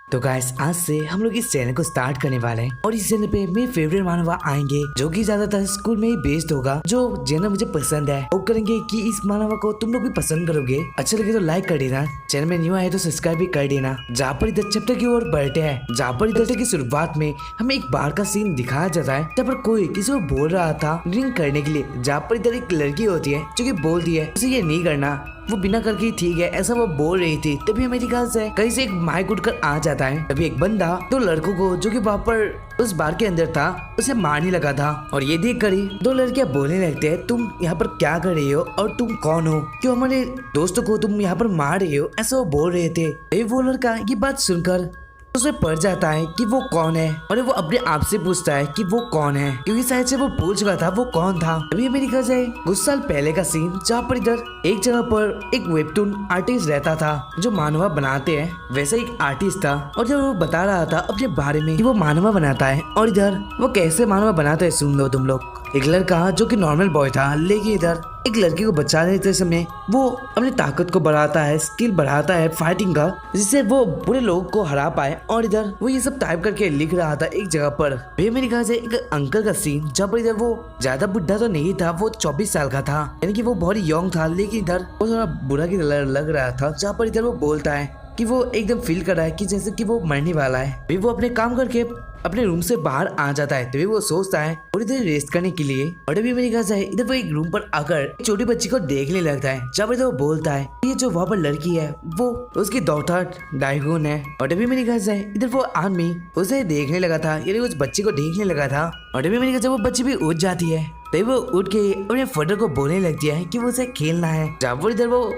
तो गाइस आज से हम लोग इस चैनल को स्टार्ट करने वाले हैं और इस चैनल पे मेरे फेवरेट मानवा आएंगे जो कि ज्यादातर स्कूल में ही बेस्ड होगा। जो चैनल मुझे पसंद है वो करेंगे कि इस मानवा को तुम लोग भी पसंद करोगे। अच्छा लगे तो लाइक कर देना, चैनल में न्यू आए तो सब्सक्राइब भी कर देना। जहाँ पर इधर चैप्टर की ओर बढ़ते हैं, जहाँ पर इधर की शुरुआत में हमें एक बार का सीन दिखाया जाता है जहाँ पर कोई किसी को बोल रहा था ड्रिंक करने के लिए। जहाँ पर इधर एक लड़की होती है जो कि बोलती है उसे ये नहीं करना, वो बिना करके ठीक है, ऐसा वो बोल रही थी। तभी मेरी ख्याल से कहीं से एक माइक उठकर आ जाता है। तभी एक बंदा दो लड़कों को जो कि वहाँ पर उस बार के अंदर था उसे मारने लगा था और ये देख कर ही दो लड़कियां बोलने लगते हैं तुम यहाँ पर क्या कर रही हो और तुम कौन हो, क्यों हमारे दोस्तों को तुम यहाँ पर मार रही हो, ऐसा वो बोल रहे थे। वो लड़का ये बात सुनकर उसे पड़ जाता है कि वो कौन है और वो अपने आप से पूछता है कि वो कौन है, क्योंकि शायद से वो पूछ चुका था वो कौन था। अभी मेरी ख्याल से कुछ साल पहले का सीन जहाँ पर इधर एक जगह पर एक वेबटून आर्टिस्ट रहता था जो मानवा बनाते हैं, वैसे एक आर्टिस्ट था और जब वो बता रहा था अपने बारे में कि वो मानवा बनाता है और इधर वो कैसे मानवा बनाता है सुन लो तुम लोग। एक लड़का जो कि नॉर्मल बॉय था लेकिन इधर एक लड़की को बचाने के समय वो अपनी ताकत को बढ़ाता है, स्किल बढ़ाता है फाइटिंग का, जिससे वो पूरे लोगों को हरा पाए। और इधर वो ये सब टाइप करके लिख रहा था एक जगह पर। मेरे ख्याल से एक अंकल का सीन जहाँ पर इधर वो ज्यादा बुढ़ा तो नहीं था, वो 24 साल का था, यानी कि वो बहुत यंग था, लेकिन इधर वो थोड़ा बुरा की लग रहा था। जहाँ पर इधर वो बोलता है कि वो एकदम फील कर रहा है कि जैसे कि वो मरने वाला है। फिर वो अपने काम करके अपने रूम से बाहर आ जाता है। तभी वो सोचता है थोड़ी देर रेस्ट करने के लिए और अभी मेरी ख्याल से इधर वो एक रूम पर आकर एक छोटी बच्ची को देखने लगता है। जब वो बोलता है ये जो वहाँ पर लड़की है वो उसकी डॉटर डायगोन है। और अभी मेरी ख्याल से इधर वो आदमी उसे देखने लगा था, यानी उस बच्ची को देखने लगा था। और अभी मेरी ख्याल से वो बच्ची भी उठ जाती है। तभी वो उठ के अपने फादर को बोलने लगती है कि वो उसे खेलना है। जब वो इधर वो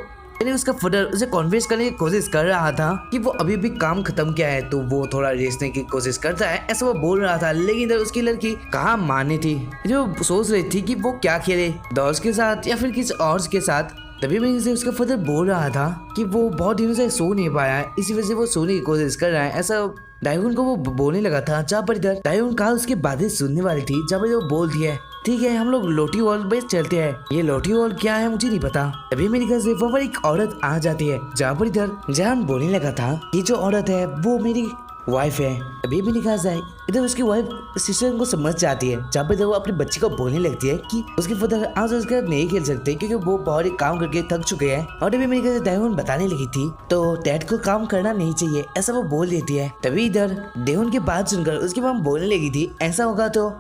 उसका फादर उसे कन्विंस करने की कोशिश कर रहा था कि वो अभी भी काम खत्म किया है तो वो थोड़ा रेसने की कोशिश करता है, ऐसा वो बोल रहा था। लेकिन इधर उसकी लड़की कहाँ माननी थी, जो सोच रही थी कि वो क्या खेले दोस्त के साथ या फिर किसी और के साथ। तभी मेरे से उसका फादर बोल रहा था कि वो बहुत दिनों से सो नहीं पाया है, इसी वजह से वो सोने की कोशिश कर रहा है, ऐसा डायगोन को वो बोलने लगा था। जहाँ पर इधर डायगोन कहा उसकी बातें सुनने वाली थी। जहाँ पर वो बोलती है ठीक है हम लोग लोटी वॉल पे चलते हैं। ये लोटी वॉल क्या है मुझे नहीं पता। तभी मेरी घर से वहाँ पर एक औरत आ जाती है। जहाँ पर इधर जहान बोलने लगा था ये जो औरत है वो मेरी वाइफ है। अभी भी निकाल जाए इधर उसकी वाइफ सिस्टर को समझ जाती है। जहाँ पे वो अपने बच्चे को बोलने लगती है कि उसके फादर आज उसके नहीं खेल सकते क्योंकि वो बहुत ही काम करके थक चुके हैं। और अभी मेरी देवन बताने लगी थी तो डैड को काम करना नहीं चाहिए, ऐसा वो बोल देती है। तभी इधर देवन की बात सुनकर उसकी माँ बोलने लगी थी ऐसा होगा तो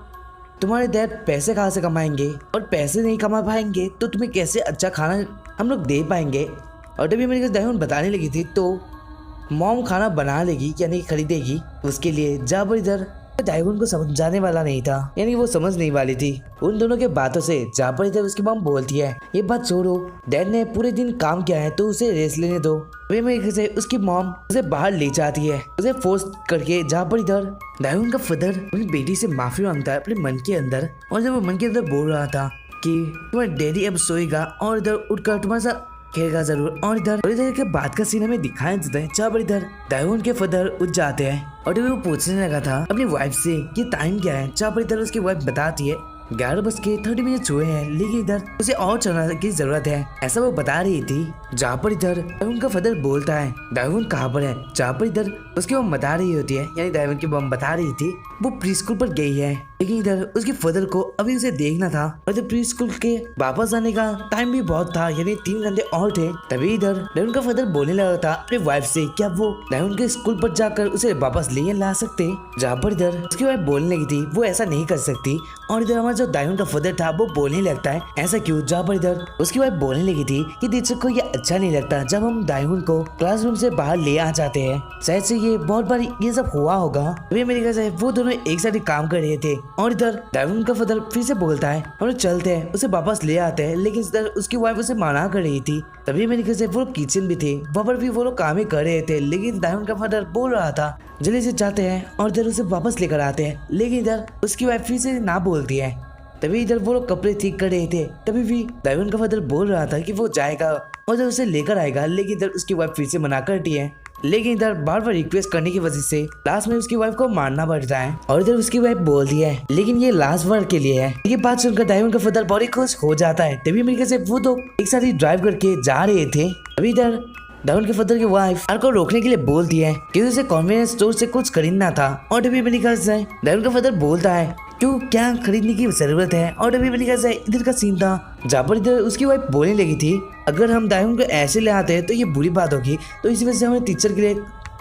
तुम्हारे डैड पैसे कहाँ से कमाएंगे और पैसे नहीं कमा पाएंगे तो तुम्हें कैसे अच्छा खाना हम लोग दे पाएंगे। और तभी मेरी देवन बताने लगी थी तो मॉम खाना बना लेगी यानी खरीदेगी उसके लिए। जहाँ पर इधर डायगोन को समझाने वाला नहीं था, यानी वो समझ नहीं वाली थी उन दोनों के बातों से। जहाँ पर इधर उसकी मॉम बोलती है ये बात छोड़ो, डैड ने पूरे दिन काम किया है तो उसे रेस्ट लेने दो। वे में से उसकी मॉम उसे बाहर ले जाती है उसे फोर्स करके। जहाँ पर इधर डायगोन का फादर अपनी बेटी से माफी मांगता है अपने मन के अंदर। और जब वो मन के अंदर बोल रहा था कि तुम्हारा डैडी अब सोएगा और इधर उठकर तुम्हारे साथ खेलेगा जरूर। और इधर के बाद का सीन हमें दिखाया जाता है जहाँ पर इधर डायगोन के फादर उठ जाते हैं और वो पूछने लगा था अपनी वाइफ से कि टाइम क्या है। जहाँ पर इधर उसकी वाइफ बताती है 11:30 हुए हैं, लेकिन इधर उसे और चलने की जरूरत है, ऐसा वो बता रही थी। जहाँ पर इधर डायगोन का फादर बोलता है डायगोन कहाँ पर है। जहाँ पर इधर उसकी मम बता रही होती है, यानी डायगोन की मम बता रही थी वो प्री स्कूल पर गई है, लेकिन इधर उसके फादर को अभी उसे देखना था। और प्री स्कूल के वापस आने का टाइम भी बहुत था, यानी 3 घंटे और थे। तभी इधर डायगोन का फादर बोलने लगा था अपनी वाइफ से क्या वो डायगोन के स्कूल पर जाकर उसे वापस ले ला सकते। जहाँ पर इधर उसकी वाइफ बोलने लगी थी वो ऐसा नहीं कर सकती। और इधर हमारा जो डायगोन का फादर था वो बोलने लगता है ऐसा क्यों। जहाँ पर इधर उसकी वाइफ बोलने लगी थी कि दीक्षक को ये अच्छा नहीं लगता जब हम डायगोन को क्लासरूम से बाहर ले आ जाते हैं, शायद से ये बहुत बार ये सब हुआ होगा। अभी मेरे ख्याल से वो दोनों एक साथ काम कर रहे थे। और इधर डायगोन का फादर फिर से बोलता है हम लोग चलते हैं, उसे वापस ले आते हैं, लेकिन इधर उसकी वाइफ उसे मना कर रही थी। तभी मेरे ख्याल से वो किचन भी थे, वहाँ पर भी वो लोग काम ही कर रहे थे, लेकिन डायगोन का फादर बोल रहा था जल्दी से जाते हैं और इधर उसे वापस लेकर आते हैं, लेकिन इधर उसकी वाइफ फिर से ना बोलती है। तभी इधर वो लोग कपड़े ठीक कर रहे थे, तभी भी डायगोन का फादर बोल रहा था कि वो जाएगा और इधर उसे लेकर आएगा, लेकिन इधर उसकी वाइफ फिर से मना करती है। लेकिन इधर बार बार रिक्वेस्ट करने की वजह से लास्ट में उसकी वाइफ को मारना पड़ता है। और इधर उसकी वाइफ बोलती है लेकिन ये लास्ट वर्ड के लिए है। ये बात सुनकर डायगोन का फादर बहुत खुश हो जाता है। तभी अमेरिका से वो तो एक साथ ही ड्राइव करके जा रहे थे। अभी इधर दायून के फादर की वाइफ आर को रोकने के लिए बोलती है कि उसे कन्वीनियंस स्टोर से कुछ खरीदना था। और तभी मेरे ख्याल से दायून का फादर बोलता है क्यों क्या खरीदने की जरूरत है। और तभी मेरे ख्याल से इधर का सीन था जहाँ पर इधर उसकी वाइफ बोलने लगी थी अगर हम दायून को ऐसे ले आते हैं तो ये बुरी बात होगी, तो इसी वजह से हमें टीचर के लिए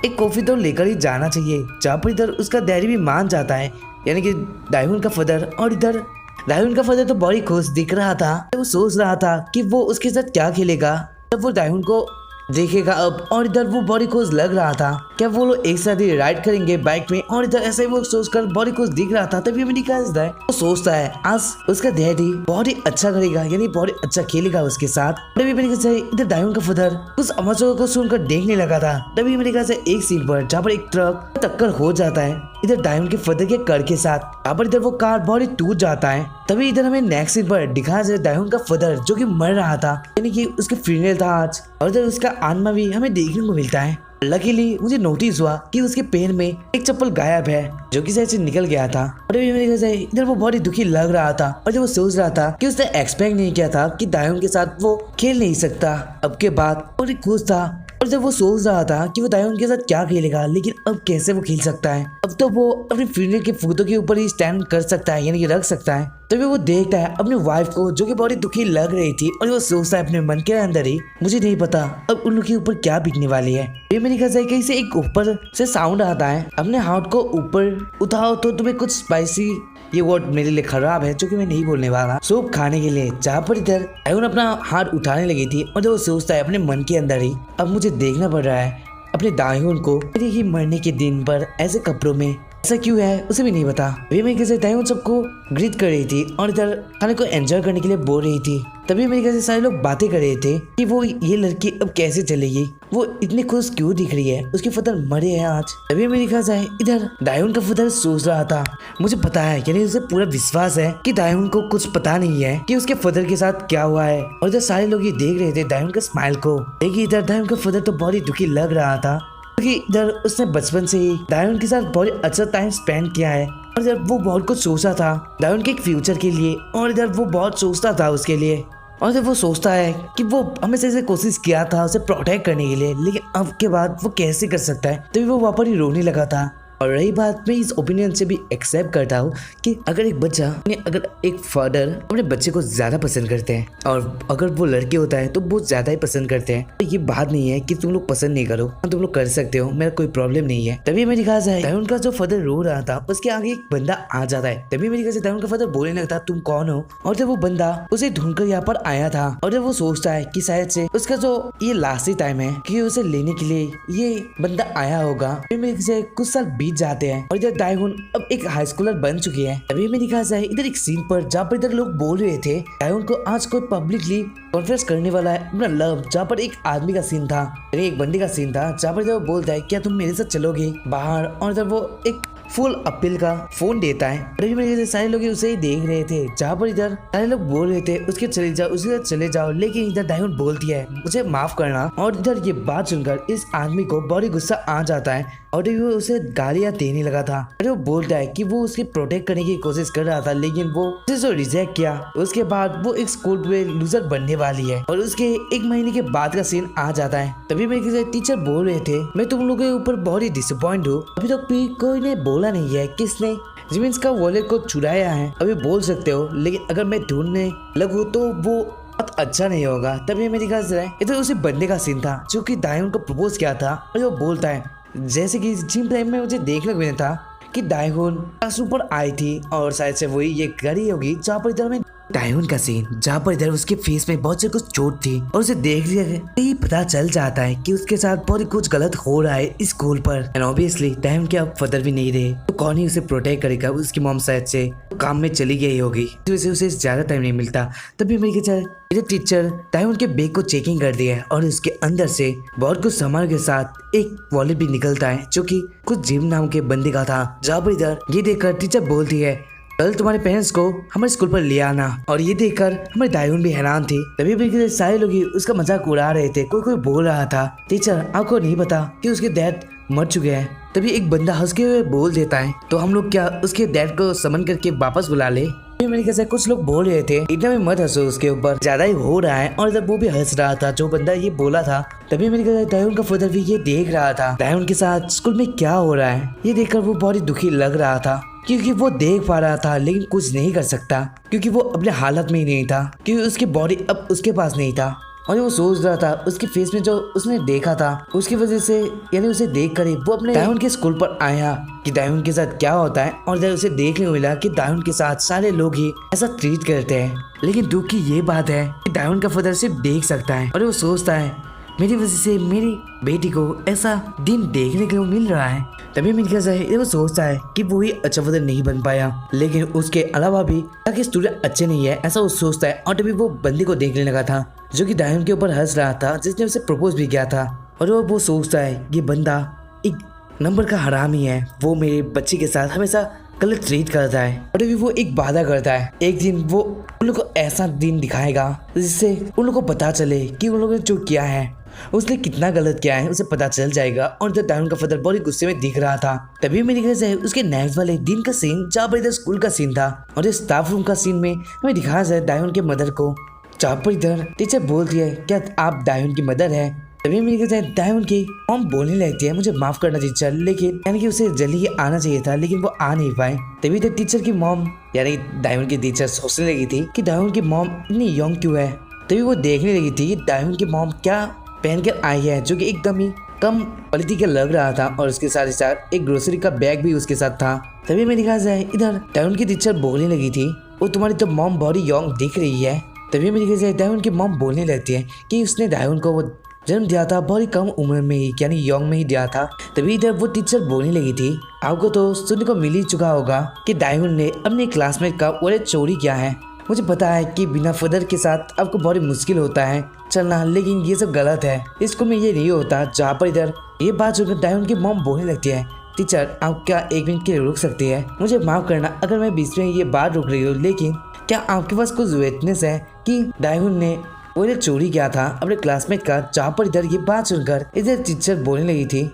एक कॉफी तो लेकर ही जाना चाहिए। जहाँ पर इधर उसका डैडी भी मान जाता है, यानी कि दायून का फादर। और इधर दायून का फादर तो बड़ी खुश दिख रहा था, वो सोच रहा था कि वो उसके साथ क्या खेलेगा जब वो दायून को देखेगा अब। और इधर वो बड़ी खुश लग रहा था क्या वो लोग एक साथ ही राइड करेंगे बाइक में। और इधर ऐसे ही वो सोचकर बड़ी खुश दिख रहा था। तभी मैंने कहा वो सोचता है आज उसका डैडी बहुत ही अच्छा करेगा, यानी बहुत ही अच्छा खेलेगा उसके साथ। तभी मैंने कहा इधर दायून का फादर कुछ आवाजों को सुनकर देखने लगा था। तभी मैंने कहा एक सीन पर जहाँ पर एक ट्रक टक्कर हो जाता है इधर दायून के फादर के कार के साथ। यहाँ पर इधर वो कार बहुत ही टूट जाता है। तभी इधर हमें नेक्स्ट सीन पर दिखाया जाए दायून का फादर जो कि मर रहा था, यानी कि उसके फ्यूनरल था आज। और इधर उसका आत्मा भी हमें देखने को मिलता है। लकीली मुझे नोटिस हुआ कि उसके पैर में एक चप्पल गायब है जो कि शायद से निकल गया था। और अभी मेरे ख्याल इधर वो बहुत ही दुखी लग रहा था और जब वो सोच रहा था कि उसने एक्सपेक्ट नहीं किया था कि दायून के साथ वो खेल नहीं सकता अब के बाद। और एक खुश था और जब वो सोच रहा था कि वो दायून के साथ क्या खेलेगा, लेकिन अब कैसे वो खेल सकता है। अब तो वो अपने फ्यूनरल के फोटो के ऊपर ही स्टैंड कर सकता है, यानी कि रख सकता है। तभी वो देखता है अपनी वाइफ को जो कि बहुत ही दुखी लग रही थी और वो सोचता है अपने मन के अंदर ही मुझे नहीं पता अब उनके ऊपर क्या बीतने वाली है। ये मैंने कहा कहीं से एक ऊपर से साउंड आता है, अपने हाथ को ऊपर उठाओ तो तुम्हें कुछ स्पाइसी, ये वर्ड मेरे लिए खराब है जो कि मैं नहीं बोलने वाला, सूप खाने के लिए। जहाँ पर इधर दायून अपना हाथ उठाने लगी थी और वो सोचता है अपने मन के अंदर ही अब मुझे देखना पड़ रहा है अपने दायून को मेरे ही मरने के दिन पर ऐसे कपड़ों में, ऐसा क्यों है उसे भी नहीं पता। वे मैं कैसे दायून सबको ग्रीट कर रही थी और इधर खाने को एंजॉय करने के लिए बोल रही थी। तभी मेरे कैसे सारे लोग बातें कर रहे थे कि वो ये लड़की अब कैसे चलेगी, वो इतनी खुश क्यों दिख रही है, उसके फादर मरे हैं आज। तभी मेरे ख्याल से इधर दायून का फादर सोच रहा था मुझे पता है, यानी उसे पूरा विश्वास है कि दायून को कुछ पता नहीं है कि उसके फादर के साथ क्या हुआ है। और इधर सारे लोग ये देख रहे थे दायून के स्माइल को। देखिए इधर दायून का फादर तो बहुत ही दुखी लग रहा था क्योंकि इधर उसने बचपन से ही दायून के साथ बहुत अच्छा टाइम स्पेंड किया है और इधर वो बहुत कुछ सोचा था दायून के एक फ्यूचर के लिए। और इधर वो बहुत सोचता था उसके लिए और इधर वो सोचता है कि वो हमेशा से कोशिश किया था उसे प्रोटेक्ट करने के लिए, लेकिन अब के बाद वो कैसे कर सकता है। तभी वो वहाँ पर ही रोने लगा था। और रही बात, मैं इस ओपिनियन से भी एक्सेप्ट करता हूँ कि अगर एक बच्चा अगर एक फादर अपने बच्चे को ज्यादा पसंद करते हैं और अगर वो लड़के होता है तो बहुत ज्यादा ही पसंद करते हैं, तो ये बात नहीं है कि तुम लोग पसंद नहीं करो, तुम लोग कर सकते हो, मेरा कोई प्रॉब्लम नहीं है। तभी मेरी कहा जाए दायून का जो फादर रो रहा था उसके आगे एक बंदा आ जाता है। तभी मेरी कहा दायून का फादर बोलने लगता तुम कौन हो। और जब वो बंदा उसे ढूंढकर यहाँ पर आया था और जब वो सोचता है कि शायद से उसका जो ये लास्ट ही टाइम है कि उसे लेने के लिए ये बंदा आया होगा। मेरे से कुछ साल बीत जाते हैं और इधर दायून अब एक हाई स्कूलर बन चुकी है। तभी मैंने कहा जाए इधर एक सीन पर जहाँ पर इधर लोग बोल रहे थे दायून को आज कोई पब्लिकली कॉन्फ्रेंस करने वाला है अपना लव, जहाँ पर एक आदमी का सीन था, एक बंदे का सीन था जहाँ पर इधर वो बोलता है क्या तुम मेरे साथ चलोगे बाहर। और इधर वो एक फुल अपील का फोन देता है। तभी मेरे सारे लोग उसे ही देख रहे थे जहाँ पर इधर सारे लोग बोल रहे थे उसके चले जाओ उसके साथ चले जाओ, लेकिन इधर दायून बोलती है मुझे माफ करना। और इधर ये बात सुनकर इस आदमी को बड़ी गुस्सा आ जाता है और वो उसे गालियां देने लगा था। अरे वो बोलता है कि वो उसकी प्रोटेक्ट करने की कोशिश कर रहा था, लेकिन वो उसे रिजेक्ट किया। उसके बाद वो एक स्कूल में लूजर बनने वाली है और उसके एक महीने के बाद का सीन आ जाता है। तभी मेरे टीचर बोल रहे थे मैं तुम लोगों के ऊपर बहुत ही डिसअपॉइंट हूँ, अभी तक भी कोई ने बोला नहीं है किसने जिमिन्स का वॉलेट को चुराया है। अभी बोल सकते हो, लेकिन अगर मैं ढूंढने लगूँ तो वो बहुत अच्छा नहीं होगा। तभी मेरी ख्याल इधर उसी बंदे का सीन था जो कि दायून को प्रपोज किया था। और वो बोलता है जैसे कि जिम टाइम में मुझे देखने को मिला था कि दायून क्लासरूम पर आई थी और शायद से वही ये घड़ी होगी जहाँ पर इधर में दायून का सीन जहाँ पर इधर उसके फेस में बहुत से कुछ चोट थी और उसे देख लिया ये पता चल जाता है कि उसके साथ बहुत कुछ गलत हो रहा है इस स्कूल पर। एंड ऑब्वियसली दायून के अब फादर भी नहीं रहे तो कौन ही उसे प्रोटेक्ट करेगा। उसकी मॉम शायद से काम में चली गई होगी तो उसे ज्यादा टाइम नहीं मिलता। तभी मेरे टीचर दायून के बैग को चेकिंग कर दिया है और उसके अंदर से बहुत कुछ सामान के साथ एक वॉलेट भी निकलता है जो कि कुछ जिम नाम के बंदे का था। जहाँ पर इधर ये देखकर टीचर बोलती है कल तुम्हारे पेरेंट्स को हमारे स्कूल पर ले आना। और ये देखकर हमारे दायून भी हैरान थी। तभी भी सारे लोग उसका मजाक उड़ा रहे थे। कोई बोल रहा था टीचर आपको नहीं पता कि उसके डैड मर चुके हैं। तभी एक बंदा हंस के हुए बोल देता है तो हम लोग क्या उसके डैड को समन करके वापस बुला ले। मेरे ख्याल से कुछ लोग बोल रहे थे इतना भी मत हंसो, उसके ऊपर ज्यादा ही हो रहा है। और जब वो भी हंस रहा था जो बंदा ये बोला था, तभी मेरे ख्याल से दायून का फादर भी ये देख रहा था दायून के साथ स्कूल में क्या हो रहा है। ये देखकर वो बहुत ही दुखी लग रहा था क्योंकि वो देख पा रहा था लेकिन कुछ नहीं कर सकता क्योंकि वो अपने हालत में ही नहीं था, क्योंकि उसकी बॉडी अब उसके पास नहीं था। और वो सोच रहा था उसके फेस में जो उसने देखा था उसकी वजह से, यानी उसे देख कर ही वो अपने दायून के स्कूल पर आया कि दायून के साथ क्या होता है। और जब उसे देखने को मिला कि दायून के साथ सारे लोग ही ऐसा ट्रीट करते हैं, लेकिन दुख की ये बात है कि दायून का फादर सिर्फ देख सकता है और वो सोचता है मेरी वजह से मेरी बेटी को ऐसा दिन देखने को मिल रहा है। तभी मेरे ख्याल से वो सोचता है कि वो ही अच्छा फादर नहीं बन पाया, लेकिन उसके अलावा भी ताकि स्टूडेंट अच्छे नहीं है ऐसा वो सोचता है। और तभी वो बंदी को देखने लगा था जो कि दायून के ऊपर हंस रहा था, जिसने उसे प्रपोज भी किया था। और वो सोचता है ये बंदा एक नंबर का हरामी है, वो मेरे बच्चे के साथ हमेशा गलत ट्रीट करता है। और तभी वो एक वादा करता है एक दिन वो उन लोगों को ऐसा दिन दिखाएगा जिससे उन लोगों को पता चले कि उन लोगों ने जो किया है उसने कितना गलत किया है, उसे पता चल जाएगा। और जब दायून का फादर बहुत गुस्से में दिख रहा था, तभी मेरे ख्याल से उसके नेक्स्ट वाले दिन का सीन जहाँ पर इधर स्कूल का सीन था और इस स्टाफ रूम का सीन में हमें दिखाया जाए दायून के मदर को, जहाँ पर इधर टीचर बोलती है क्या आप दायून की मदर है। तभी मेरे ख्याल से दायून की मॉम बोलने लगती है मुझे माफ करना टीचर, लेकिन यानी कि उसे जल्दी ही आना चाहिए था लेकिन वो आ नहीं पाए। तभी इधर टीचर की मॉम यानी दायून की टीचर सोचने लगी थी कि दायून की मॉम इतनी यंग क्यों है। तभी वो देखने लगी थी कि दायून की मॉम क्या पहन कर आई है जो कि एकदम ही कम क्वालिटी का लग रहा था, और उसके साथ ही साथ एक ग्रोसरी का बैग भी उसके साथ था। तभी मेरे ख्याल से इधर दायून की टीचर बोलने लगी थी वो तुम्हारी तो मॉम बड़ी यंग दिख रही है। तभी मेरे ख्याल से दायून की मॉम बोलने लगती है कि उसने दायून को वो जन्म दिया था बहुत ही कम उम्र में ही, यानी यंग में ही दिया था। तभी इधर वो टीचर बोलने लगी थी आपको तो सुनने को मिल ही चुका होगा कि दायून ने अपने क्लासमेट का वॉलेट चोरी किया है। मुझे पता है कि बिना फादर के साथ आपको बहुत मुश्किल होता है चलना, लेकिन ये सब गलत है, स्कूल में ये नहीं होता। जहाँ पर इधर ये बात सुनकर दायून की मॉम बोलने लगती है टीचर आप क्या एक मिनट के लिए रुक सकती है, मुझे माफ करना अगर मैं बीच में ये बात रुक रही हूँ, लेकिन क्या आपके पास कुछ विटनेस है कि दायून ने वॉलेट चोरी किया था अपने क्लासमेट का। जहाँ पर इधर ये बात सुनकर इधर टीचर बोलने लगी थी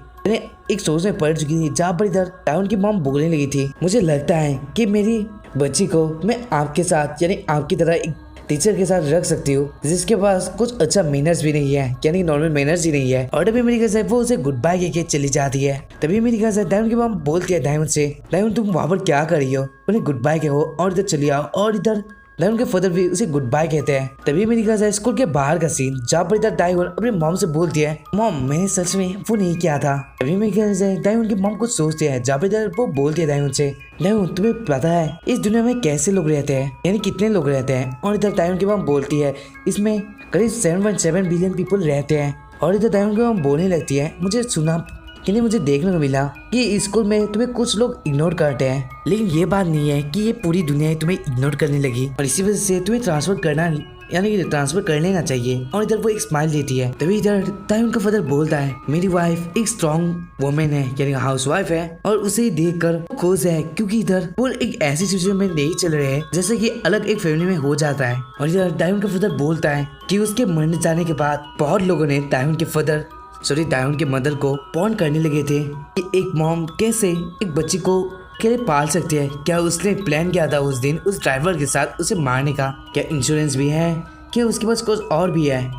एक सोच में पड़ चुकी थी, जहाँ पर इधर दायून की मॉम बोलने लगी थी मुझे लगता है कि मेरी बच्ची को मैं आपके साथ यानी आपकी तरह एक टीचर के साथ रख सकती हूँ जिसके पास कुछ अच्छा मैनर्स भी नहीं है, यानी नॉर्मल मैनर्स ही नहीं है। और तभी मेरी ख्याल से वो उसे गुड बाय कहके चली जाती है। तभी मेरी ख्याल से दायून की मॉम बोलती है दायून से दायून तुम वहाँ पर क्या कर रही हो, उन्हें गुड बाय कहो और इधर चली आओ। और इधर दायून के फादर भी उसे गुड बाय कहते हैं। तभी मेरी ख्याल से स्कूल के बाहर का सीन जहाँ पर इधर दायून अपनी मॉम से बोलती है मॉम मैंने सच में वो नहीं किया था। तभी मेरी ख्याल से दायून की मॉम कुछ सोचती है, जहाँ पर इधर वो बोलती है दायून से दायून तुम्हें पता है इस दुनिया में कैसे लोग रहते हैं, यानी कितने लोग रहते हैं। और इधर दायून की मॉम बोलती है इसमें करीब 7.7 बिलियन पीपल रहते हैं। और इधर दायून की मॉम बोलने लगती है मुझे सुना कि मुझे देखने को मिला कि स्कूल में तुम्हें कुछ लोग इग्नोर करते हैं, लेकिन ये बात नहीं है कि ये पूरी दुनिया तुम्हें इग्नोर करने लगी और इसी वजह से तुम्हें ट्रांसफर करना यानी कि ट्रांसफर कर लेना चाहिए। और इधर वो एक स्माइल देती है। तभी इधर दायून का फादर बोलता है मेरी वाइफ एक स्ट्रॉन्ग वुमेन है, यानी हाउस वाइफ है, और उसे देखकर खुश है क्योंकि इधर वो एक ऐसी सिचुएशन में नहीं चल रहे हैं जैसे कि अलग एक फैमिली में हो जाता है। और इधर दायून का फादर बोलता है कि उसके मरने जाने के बाद बहुत लोगों ने दायून के मदर को पॉन करने लगे थे कि एक मॉम कैसे एक बच्ची को अकेले पाल सकती है। क्या उसने प्लान किया था उस दिन उस ड्राइवर के साथ उसे मारने का, क्या इंश्योरेंस भी है, क्या उसके पास कुछ और भी है,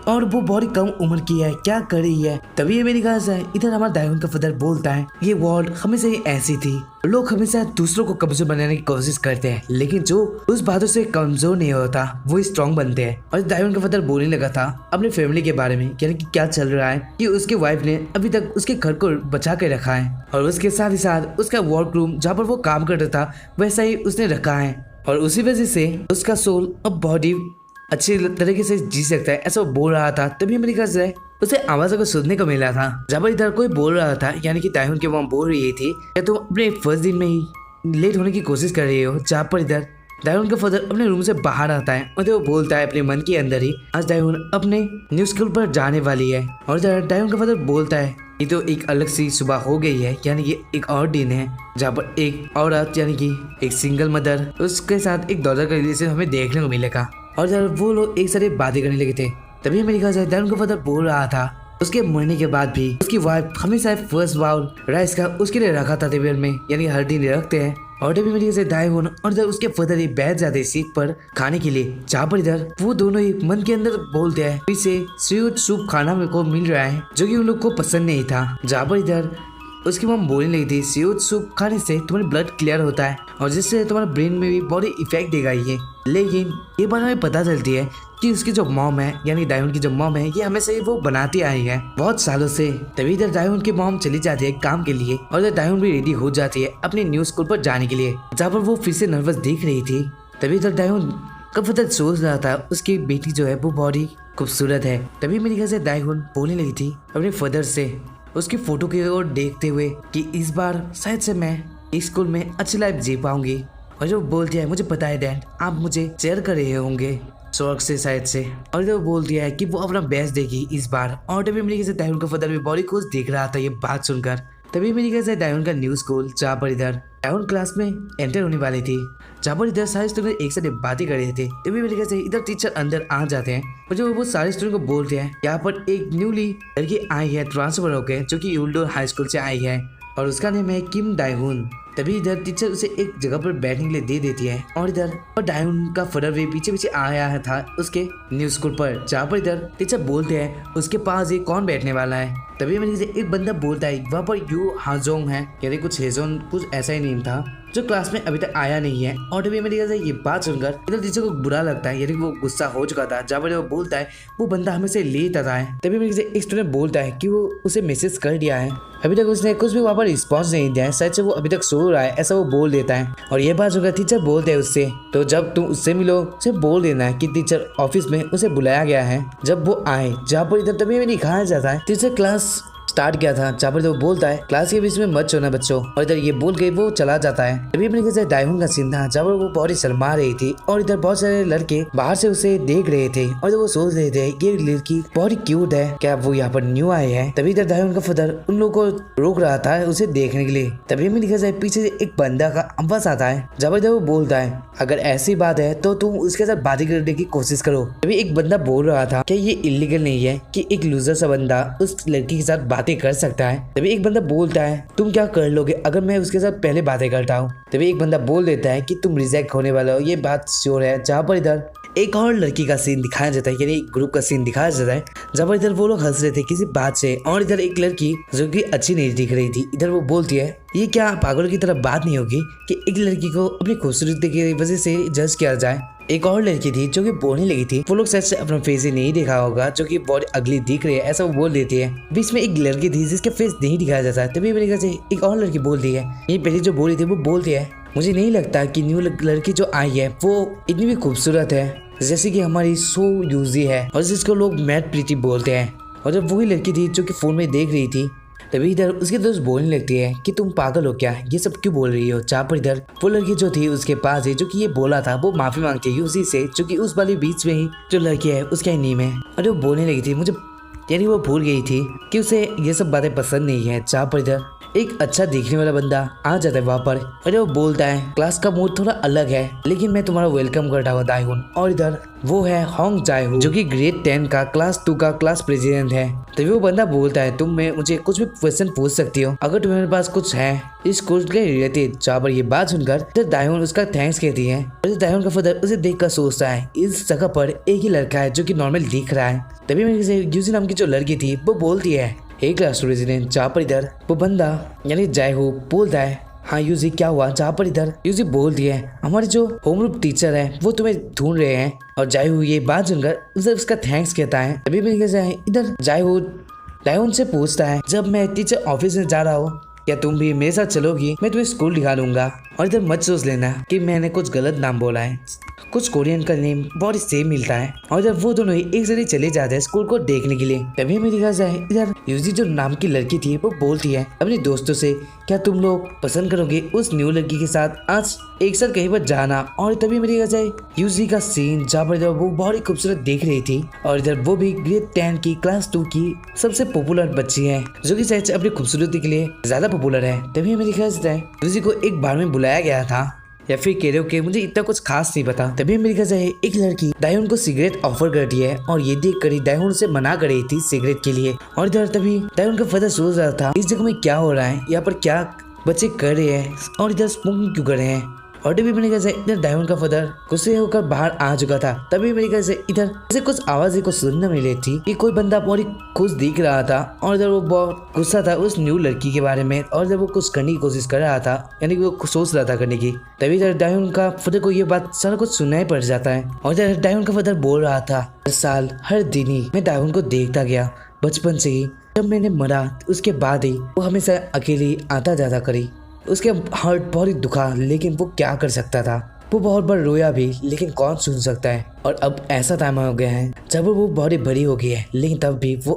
और वो बहुत ही कम उम्र की है, क्या कर रही है। तभी ये मेरी ख्याल से इधर हमारा दायून का फादर बोलता है ये वर्ल्ड हमेशा ही ऐसी थी, लोग हमेशा दूसरों को कमजोर बनाने की कोशिश करते हैं, लेकिन जो उस बातों से कमजोर नहीं होता वो स्ट्रॉन्ग बनते हैं। और दायून का फादर बोलने लगा था अपने फैमिली के बारे में, यानी कि क्या चल रहा है कि उसके वाइफ ने अभी तक उसके घर को बचा के रखा है, और उसके साथ ही साथ उसका वर्क रूम जहाँ पर वो काम करता था वैसा ही उसने रखा है, और उसी वजह से उसका सोल अब बहुत ही अच्छी तरीके से जी सकता है, ऐसा वो बोल रहा था। तभी मेरी ख्याल से उसे आवाज़ों को सुनने को मिला था जब इधर कोई बोल रहा था, यानी कि दायून की मॉम बोल रही थी क्या तुम अपने फर्स्ट दिन में ही लेट होने की कोशिश कर रही हो। जहाँ पर इधर दायून का फादर अपने रूम से बाहर आता है और वो बोलता है अपने मन के अंदर ही आज दायून अपने न्यू स्कूल पर जाने वाली है। और इधर दायून का फादर बोलता है ये तो एक अलग सी सुबह हो गई है, यानी कि एक और दिन है जहाँ पर एक औरत यानी कि एक सिंगल मदर उसके साथ एक डॉटर का रिलेशन हमें देखने को मिलेगा। और जब वो लोग एक साथ बातें करने लगे थे तभी मेरे ख्याल से दायून का फादर बोल रहा था उसके मरने के बाद भी उसकी वाइफ हमेशा फर्स्ट बाउल राइस का उसके लिए रखा था टेबल में, यानी हर दिन रखते हैं और तभी मेरी से दायहुन और इधर उसके फादर ही बैठ जाते सीट पर खाने के लिए, जहाँ पर इधर वो दोनों ही मन के अंदर बोलते हैं इसे स्वीट सूप खाना मेरे को मिल रहा है जो कि उन लोग को पसंद नहीं था। जहाँ पर इधर उसकी मम बोलने लगी थी स्वीट सूप खाने से तुम्हारी ब्लड क्लियर होता है और जिससे तुम्हारे ब्रेन में भी बॉडी इफेक्ट देगा ये। लेकिन ये बात हमें पता चलती है कि उसकी जो मॉम है यानी दायहुन की जो मॉम है ये हमेशा ही वो बनाती आई है बहुत सालों से। तभी इधर दायहुन की मॉम चली जाती है काम के लिए और इधर दायहुन भी रेडी हो जाती है अपने न्यू स्कूल पर जाने के लिए, जहाँ पर वो फिर से नर्वस दिख रही थी। तभी इधर दायहुन कब फादर सोच रहा था उसकी बेटी जो है वो बॉडी खूबसूरत है। तभी मेरी घर से दायहुन बोलने लगी थी अपने फादर से उसकी फोटो की ओर देखते हुए कि इस बार शायद से मैं इस स्कूल में अच्छी लाइफ जी पाऊंगी। और जो बोलती है मुझे पता है डैड आप मुझे चेयर कर रहे होंगे स्वर्ग से शायद से। और जो बोल दिया है कि वो अपना बेस्ट देगी इस बार। और तभी मेरी घर से दायहुन का फादर भी बॉडी खुश देख रहा था ये बात सुनकर। तभी मेरी घर से दायहुन का न्यू स्कूल जहाँ पर इधर दायहुन क्लास में एंटर होने वाली थी, जहाँ पर इधर सारे स्टूडेंट एक साथ बातें कर रहे थे। तभी मेरे घर से इधर टीचर अंदर आ जाते हैं और जो वो सारे स्टूडेंट को बोलते हैं यहाँ पर एक न्यूली लड़की आई है ट्रांसफर होकर जो कि यूल्डोर हाई स्कूल से आई है और उसका नाम है किम दायहुन। तभी इधर टीचर उसे एक जगह पर बैठने के लिए दे देती है और इधर और दायहुन का फादर भी पीछे पीछे आया था उसके न्यू स्कूल पर, जहाँ पर इधर टीचर बोलते हैं उसके पास ये कौन बैठने वाला है। तभी मेरे से एक बंदा बोलता है वहाँ पर यू हाजोंग है यानी कुछ हेजोन कुछ ऐसा ही नेम था जो क्लास में अभी तक आया नहीं है। और तभी मेरी से ये बात सुनकर इधर टीचर को बुरा लगता है यानी वो गुस्सा हो चुका था, जहाँ पर वो बोलता है वो बंदा हमें से लेता है। तभी मेरे से एक स्टूडेंट बोलता है कि वो उसे मैसेज कर दिया है, अभी तक उसने कुछ भी वहाँ पर रिस्पॉन्स नहीं दिया है, शायद से वो अभी तक सो रहा है ऐसा वो बोल देता है। और ये बात सुनकर टीचर बोलते हैं उससे तो जब तुम उससे मिलो उसे बोल देना है कि टीचर ऑफिस में उसे बुलाया गया है जब वो आए। जहाँ पर इधर तभी में दिखाया जाता है टीचर क्लास स्टार्ट किया था, जहाँ पर वो बोलता है क्लास के बीच में मत छोड़ना बच्चों। और इधर ये बोल के वो चला जाता है। तभी अपने कैसे दायहुन का सीन था जहाँ पर वो बहुत ही शर्मा रही थी और इधर बहुत सारे लड़के बाहर से उसे देख रहे थे और वो सोच रहे थे ये लड़की बहुत ही क्यूट है, क्या वो यहाँ पर न्यू आए हैं। तभी इधर दायहुन का फादर उन लोगों को रोक रहा था उसे देखने के लिए। तभी हमें दिखा जाए पीछे से एक बंदा का आवाज आता है, जहाँ पर वो बोलता है अगर ऐसी बात है तो तुम उसके साथ बातें करने की कोशिश करो। तभी एक बंदा बोल रहा था कि ये इलीगल नहीं है कि एक लूजर सा बंदा उस लड़की के साथ बातें कर सकता है। तभी एक बंदा बोलता है तुम क्या कर लोगे अगर मैं उसके साथ पहले बातें करता हूँ। तभी एक बंदा बोल देता है कि तुम रिजेक्ट होने वाले हो, ये बात श्योर है। जहाँ पर इधर एक और लड़की का सीन दिखाया जाता है यानी एक ग्रुप का सीन दिखाया जाता है, जहाँ पर इधर वो लोग हंस रहे थे किसी बात से और इधर एक लड़की जो कि अच्छी नहीं दिख रही थी इधर वो बोलती है ये क्या पागल की तरह बात नहीं होगी कि एक लड़की को अपनी खूबसूरती की वजह से जज किया जाए। एक और लड़की थी जो कि बोलने लगी थी वो लोग शायद से अपना फेस ही नहीं देखा होगा जो कि बहुत अगली दिख रही है ऐसा वो बोल देती है। बीच में एक लड़की थी जिसका फेस नहीं दिखाया जाता है। तभी मेरे घर से एक और लड़की बोलती है, ये पहले जो बोली थी वो बोलती है मुझे नहीं लगता कि न्यू लड़की जो आई है वो इतनी भी खूबसूरत है जैसे कि हमारी सो यूजी है और जिसको लोग मैट प्रीति बोलते हैं। और जब वही लड़की थी जो कि फोन में देख रही थी तभी इधर उसके दोस्त बोलने लगती है कि तुम पागल हो क्या, ये सब क्यों बोल रही हो। जहाँ पर इधर वो लड़की जो थी उसके पास है जो कि ये बोला था वो माफी मांगती है उसी से जो कि उस वाली बीच में ही जो लड़की है उसका ही नेम है। और वो बोलने लगी थी मुझे यानी वो भूल गई थी कि उसे ये सब बातें पसंद नहीं है। जहाँ पर इधर एक अच्छा दिखने वाला बंदा आ जाता है वहाँ पर और वो बोलता है क्लास का मूड थोड़ा अलग है लेकिन मैं तुम्हारा वेलकम करता हूँ दायहुन। और इधर वो है होंग जायहू जो कि ग्रेड 10 का क्लास 2 का क्लास प्रेसिडेंट है। तभी वो बंदा बोलता है तुम में मुझे कुछ भी क्वेश्चन पूछ सकती हो अगर तुम्हारे पास कुछ है इस कोर्स के रिलेटेड। जहाँ पर ये बात सुनकर इधर दायहुन उसका थैंक्स कहती है और दायहुन का फादर उसे देखकर सोचता है इस जगह पर एक ही लड़का है जो कि नॉर्मल दिख रहा है। तभी मेरे से यूजी नाम की जो लड़की थी वो बोलती है एक क्लास प्रेसिडेंट। जहाँ पर इधर वो बंदा यानी जायहू बोलता है हाँ यूजी क्या हुआ। जहाँ पर इधर यूजी बोलती है हमारे जो होम ग्रुप टीचर है वो तुम्हें ढूंढ रहे हैं। और जायहू ये बात सुनकर उसे उसका थैंक्स कहता है। तभी मेरे इधर जायहू दायहुन से पूछता है जब मैं टीचर ऑफिस में जा रहा हूँ क्या तुम भी मेरे साथ चलोगी, मैं तुम्हें स्कूल दिखा दूंगा। और इधर मत सोच लेना कि मैंने कुछ गलत नाम बोला है, कुछ कोरियन का नेम बहुत सेम मिलता है। और इधर वो दोनों एक जगह चले जाते हैं स्कूल को देखने के लिए। तभी मेरी दिखा जाए इधर यूजी जो नाम की लड़की थी वो बोलती है अपने दोस्तों से क्या तुम लोग पसंद करोगे उस न्यू लड़की के साथ आज एक साथ कहीं पर जाना। और तभी मेरी जाए यूजी का सीन जहाँ पर इधर वो बहुत ही खूबसूरत देख रही थी और इधर वो भी ग्रेड 10 की क्लास 2 की सबसे पॉपुलर बच्ची है जो कि शायद अपनी खूबसूरती के लिए ज्यादा पॉपुलर है। तभी मेरी यूजी को एक बार में बुलाया गया था या फिर कह रहे हो कि मुझे इतना कुछ खास नहीं पता। तभी मेरी कहा जाए एक लड़की दायहुन को सिगरेट ऑफर करती है और ये देख कर दायहुन से मना कर रही थी सिगरेट के लिए। और इधर तभी दायहुन का फादर सोच रहा था इस जगह में क्या हो रहा है, यहाँ पर क्या बच्चे कर रहे हैं और इधर स्मोकिंग क्यों कर रहे हैं। और तभी मेरे ख्याल से इधर डायमन का फादर गुस्से होकर बाहर आ चुका था। तभी मेरे ख्याल से इधर से कुछ आवाज़ें को सुनने मिली थी कि कोई बंदा बहुत ही खुश दिख रहा था और इधर वो बहुत गुस्सा था उस न्यू लड़की के बारे में और इधर वो कुछ करने की कोशिश कर रहा था, यानी कि वो सोच रहा था करने की। तभी इधर डायमन का फादर को ये बात सारा कुछ सुनना ही पड़ जाता है और इधर डायमन का फादर बोल रहा था, हर साल हर दिन ही मैं डायमन को देखता गया बचपन से ही। जब मैंने मरा उसके बाद ही वो हमेशा अकेली आता जाता करी। उसके हार्ट बहुत ही दुखा, लेकिन वो क्या कर सकता था। वो बहुत बार रोया भी, लेकिन कौन सुन सकता है। और अब ऐसा टाइम हो गया है जब वो बहुत ही बड़ी हो गई है, लेकिन तब भी वो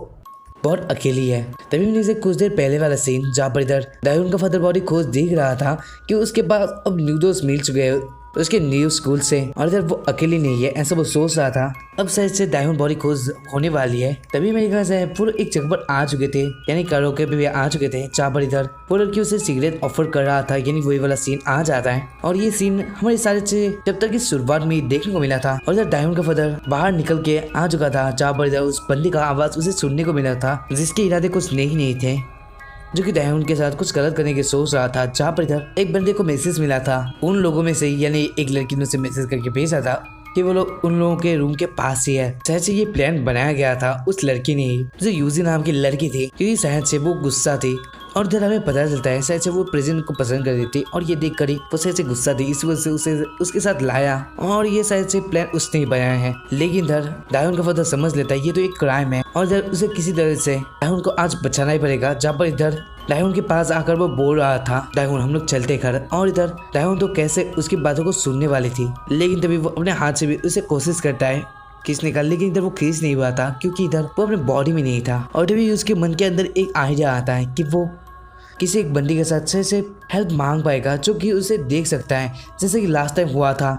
बहुत अकेली है। तभी मैंने से कुछ देर पहले वाला सीन जहाँ पर इधर डायमन का फादर बहुत ही खुश दिख रहा था कि उसके पास अब न्यू दोस्त मिल चुके हैं उसके न्यू स्कूल से और इधर वो अकेली नहीं है, ऐसा वो सोच रहा था। अब शायद से डायमन बहुत ही खुश होने वाली है। तभी मेरे ख्याल से पूरे एक जगह पर आ चुके थे, यानी कराओके पे भी आ चुके थे, जहाँ पर इधर वो लड़की उसे सिगरेट ऑफर कर रहा था, यानी वही वाला सीन आ जाता है। और ये सीन हमारे सारे से जब तक इस शुरुआत में देखने को मिला था। और इधर डायमन का फादर बाहर निकल के आ चुका था, जहाँ पर इधर उस बंदी का आवाज उसे सुनने को मिला था जिसके इरादे कुछ नहीं थे, जो कि डायमन के साथ कुछ गलत करने की सोच रहा था। जहाँ पर इधर एक बंदे को मैसेज मिला था उन लोगों में से, यानी एक लड़की ने उसे मैसेज करके भेजा था कि वो लोग उन लोगों के रूम के पास ही है। शायद से ये प्लान बनाया गया था उस लड़की ने ही, जो यूजी नाम की लड़की थी, क्योंकि शायद से वो गुस्सा थी। और इधर हमें पता चलता है शायद से वो प्रेजेंट को पसंद कर रही थी और ये देख कर ही वो शायद से गुस्सा थी, इस वजह से उसे उसके साथ लाया और ये शायद से प्लान उसने ही बनाया है। लेकिन इधर डायमन का फादर समझ लेता है ये तो एक क्राइम है और इधर उसे किसी तरह से डायमन को आज बचाना ही पड़ेगा। जहाँ पर इधर डायमन के पास आकर वो बोल रहा था, डायमन हम लोग चलते घर। और इधर डायमन तो कैसे उसकी बातों को सुनने वाली थी, लेकिन तभी वो अपने हाथ से भी उसे कोशिश करता है खींचने का, लेकिन इधर वो खींच नहीं हुआ था क्योंकि इधर वो अपने बॉडी में नहीं था। और तभी उसके मन के अंदर एक आइडिया आता है कि वो किसी एक बंदी के साथ से हेल्प मांग पाएगा जो कि उसे देख सकता है, जैसे कि लास्ट टाइम हुआ था,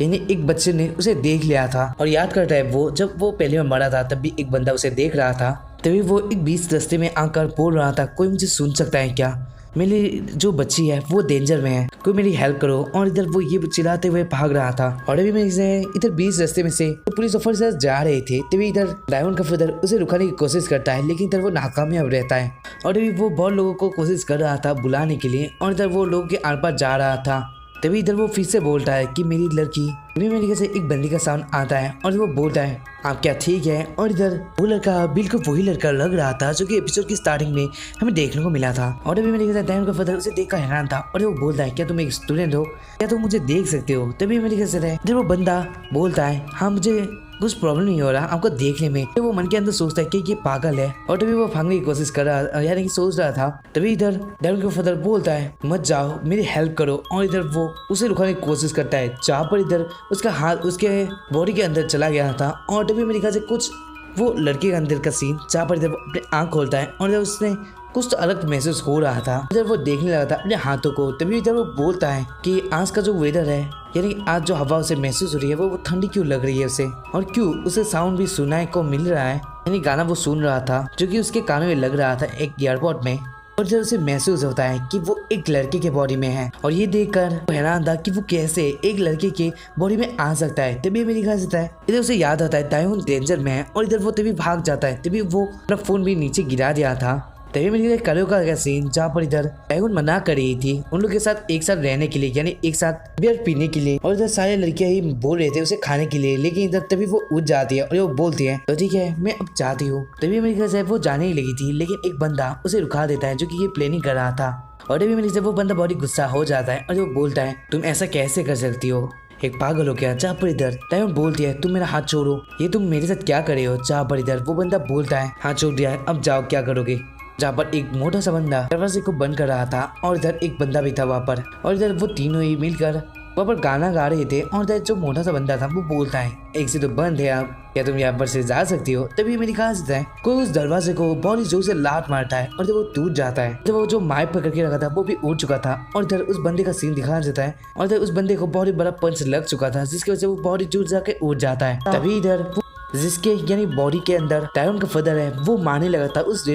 यानी एक बच्चे ने उसे देख लिया था। और याद करता है वो जब वो पहले में मरा था तब भी एक बंदा उसे देख रहा था। तभी वो एक बीच रास्ते में आकर बोल रहा था, कोई मुझे सुन सकता है क्या, मेरी जो बच्ची है वो डेंजर में है, कोई मेरी हेल्प करो। और इधर वो ये चिल्लाते हुए भाग रहा था। और अभी मैं इधर बीच रास्ते में से तो पुलिस ऑफिसर जा रहे थे, तभी इधर डायमन का फादर उसे रुकाने की कोशिश करता है, लेकिन इधर वो नाकामयाब रहता है। और अभी वो बहुत लोगों को कोशिश कर रहा था बुलाने के लिए और इधर वो लोग के आर पार जा रहा था। तभी इधर वो फिर से बोलता है कि मेरी लड़की, तभी मेरे से एक बंदी का साउंड आता है और वो बोलता है आप क्या ठीक है। और इधर वो लड़का बिल्कुल वही लड़का लग रहा था जो कि एपिसोड की स्टार्टिंग में हमें देखने को मिला था। और अभी मेरे डायमन का फादर उसे देखकर हैरान था और वो बोलता है क्या तुम एक स्टूडेंट हो, क्या तुम मुझे देख सकते हो। तभी मेरे इधर वो बंदा बोलता है हाँ मुझे कुछ प्रॉब्लम नहीं हो रहा आपको देखने में। तो वो मन के अंदर सोचता है कि ये पागल है और तभी वो भागने की कोशिश कर रहा, यानी कि सोच रहा था। तभी इधर डायमन का फादर बोलता है मत जाओ मेरी हेल्प करो। और इधर वो उसे रुकाने की कोशिश करता है, जहाँ पर इधर उसका हाथ उसके बॉडी के अंदर चला गया था। और तभी मेरे ख्याल से कुछ वो लड़के के अंदर का सीन, जहाँ पर इधर अपने आँख खोलता है और इधर उसने कुछ तो अलग महसूस हो रहा था। इधर वो देखने लगा था अपने हाथों को। तभी इधर वो बोलता है कि आज का जो वेदर है, यानी आज जो हवा उसे महसूस हो रही है वो ठंडी क्यों लग रही है उसे, और क्यों उसे साउंड भी सुनाई को मिल रहा है, यानी गाना वो सुन रहा था जो कि उसके कानों में लग रहा था एक एयरपोर्ट में। और जब उसे महसूस होता है कि वो एक लड़के के बॉडी में है और ये देखकर वो हैरान था कि वो कैसे एक लड़के के बॉडी में आ सकता है। तभी मेरी ख्याल से इधर उसे याद आता है डायमन डेंजर में है और इधर वो तभी भाग जाता है। तभी वो अपना फोन भी नीचे गिरा दिया था। तभी मेरे करो का सीन, जहाँ पर इधर डायमन मना कर रही थी उन लोग के साथ एक साथ रहने के लिए, यानी एक साथ बियर पीने के लिए। और इधर सारे लड़कियां ही बोल रहे थे उसे खाने के लिए, लेकिन इधर तभी वो उठ जाती है और वो बोलती है तो ठीक है मैं अब जाती हूँ। तभी मेरे घर से वो जाने ही लगी थी, लेकिन एक बंदा उसे रुका देता है जो कि ये प्लानिंग कर रहा था। और तभी मेरे से वो बंदा बहुत ही गुस्सा हो जाता है और वो बोलता है तुम ऐसा कैसे कर सकती हो, एक पागल हो क्या। जहाँ पर इधर डायमन बोलती है तुम मेरा हाथ छोड़ो, ये तुम मेरे साथ क्या करे हो। जहाँ पर इधर वो बंदा बोलता है हाथ छोड़ दिया है अब जाओ क्या करोगे। जहाँ पर एक मोटा सा बंदा दरवाजे को बंद कर रहा था और इधर एक बंदा भी था वहाँ पर। और इधर वो तीनों ही मिलकर वहाँ पर गाना गा रहे थे। और इधर जो मोटा सा बंदा था वो बोलता है एक से तो बंद है आप, क्या तुम यहाँ पर से जा सकती हो। तभी मेरी खास है कोई उस दरवाजे को बहुत जोर से लात मारता है और जब वो टूट जाता है तो वो जो माइक पकड़ के रखा था वो भी उड़ चुका था। और इधर उस बंदे का सीन दिखाया जाता है और इधर उस बंदे को बहुत ही बड़ा पंच लग चुका था, जिसकी वजह से वो बहुत ही जोर जाके उड़ जाता है। तभी इधर जिसके यानी बॉडी के अंदर डायमन का फादर है वो मारने लगा था उस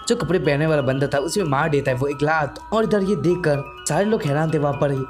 जो कपड़े पहनने वाला बंदा था, उसमें मार देता है वो एक लात। और इधर ये देखकर सारे लोग हैरान थे वहाँ पर ही।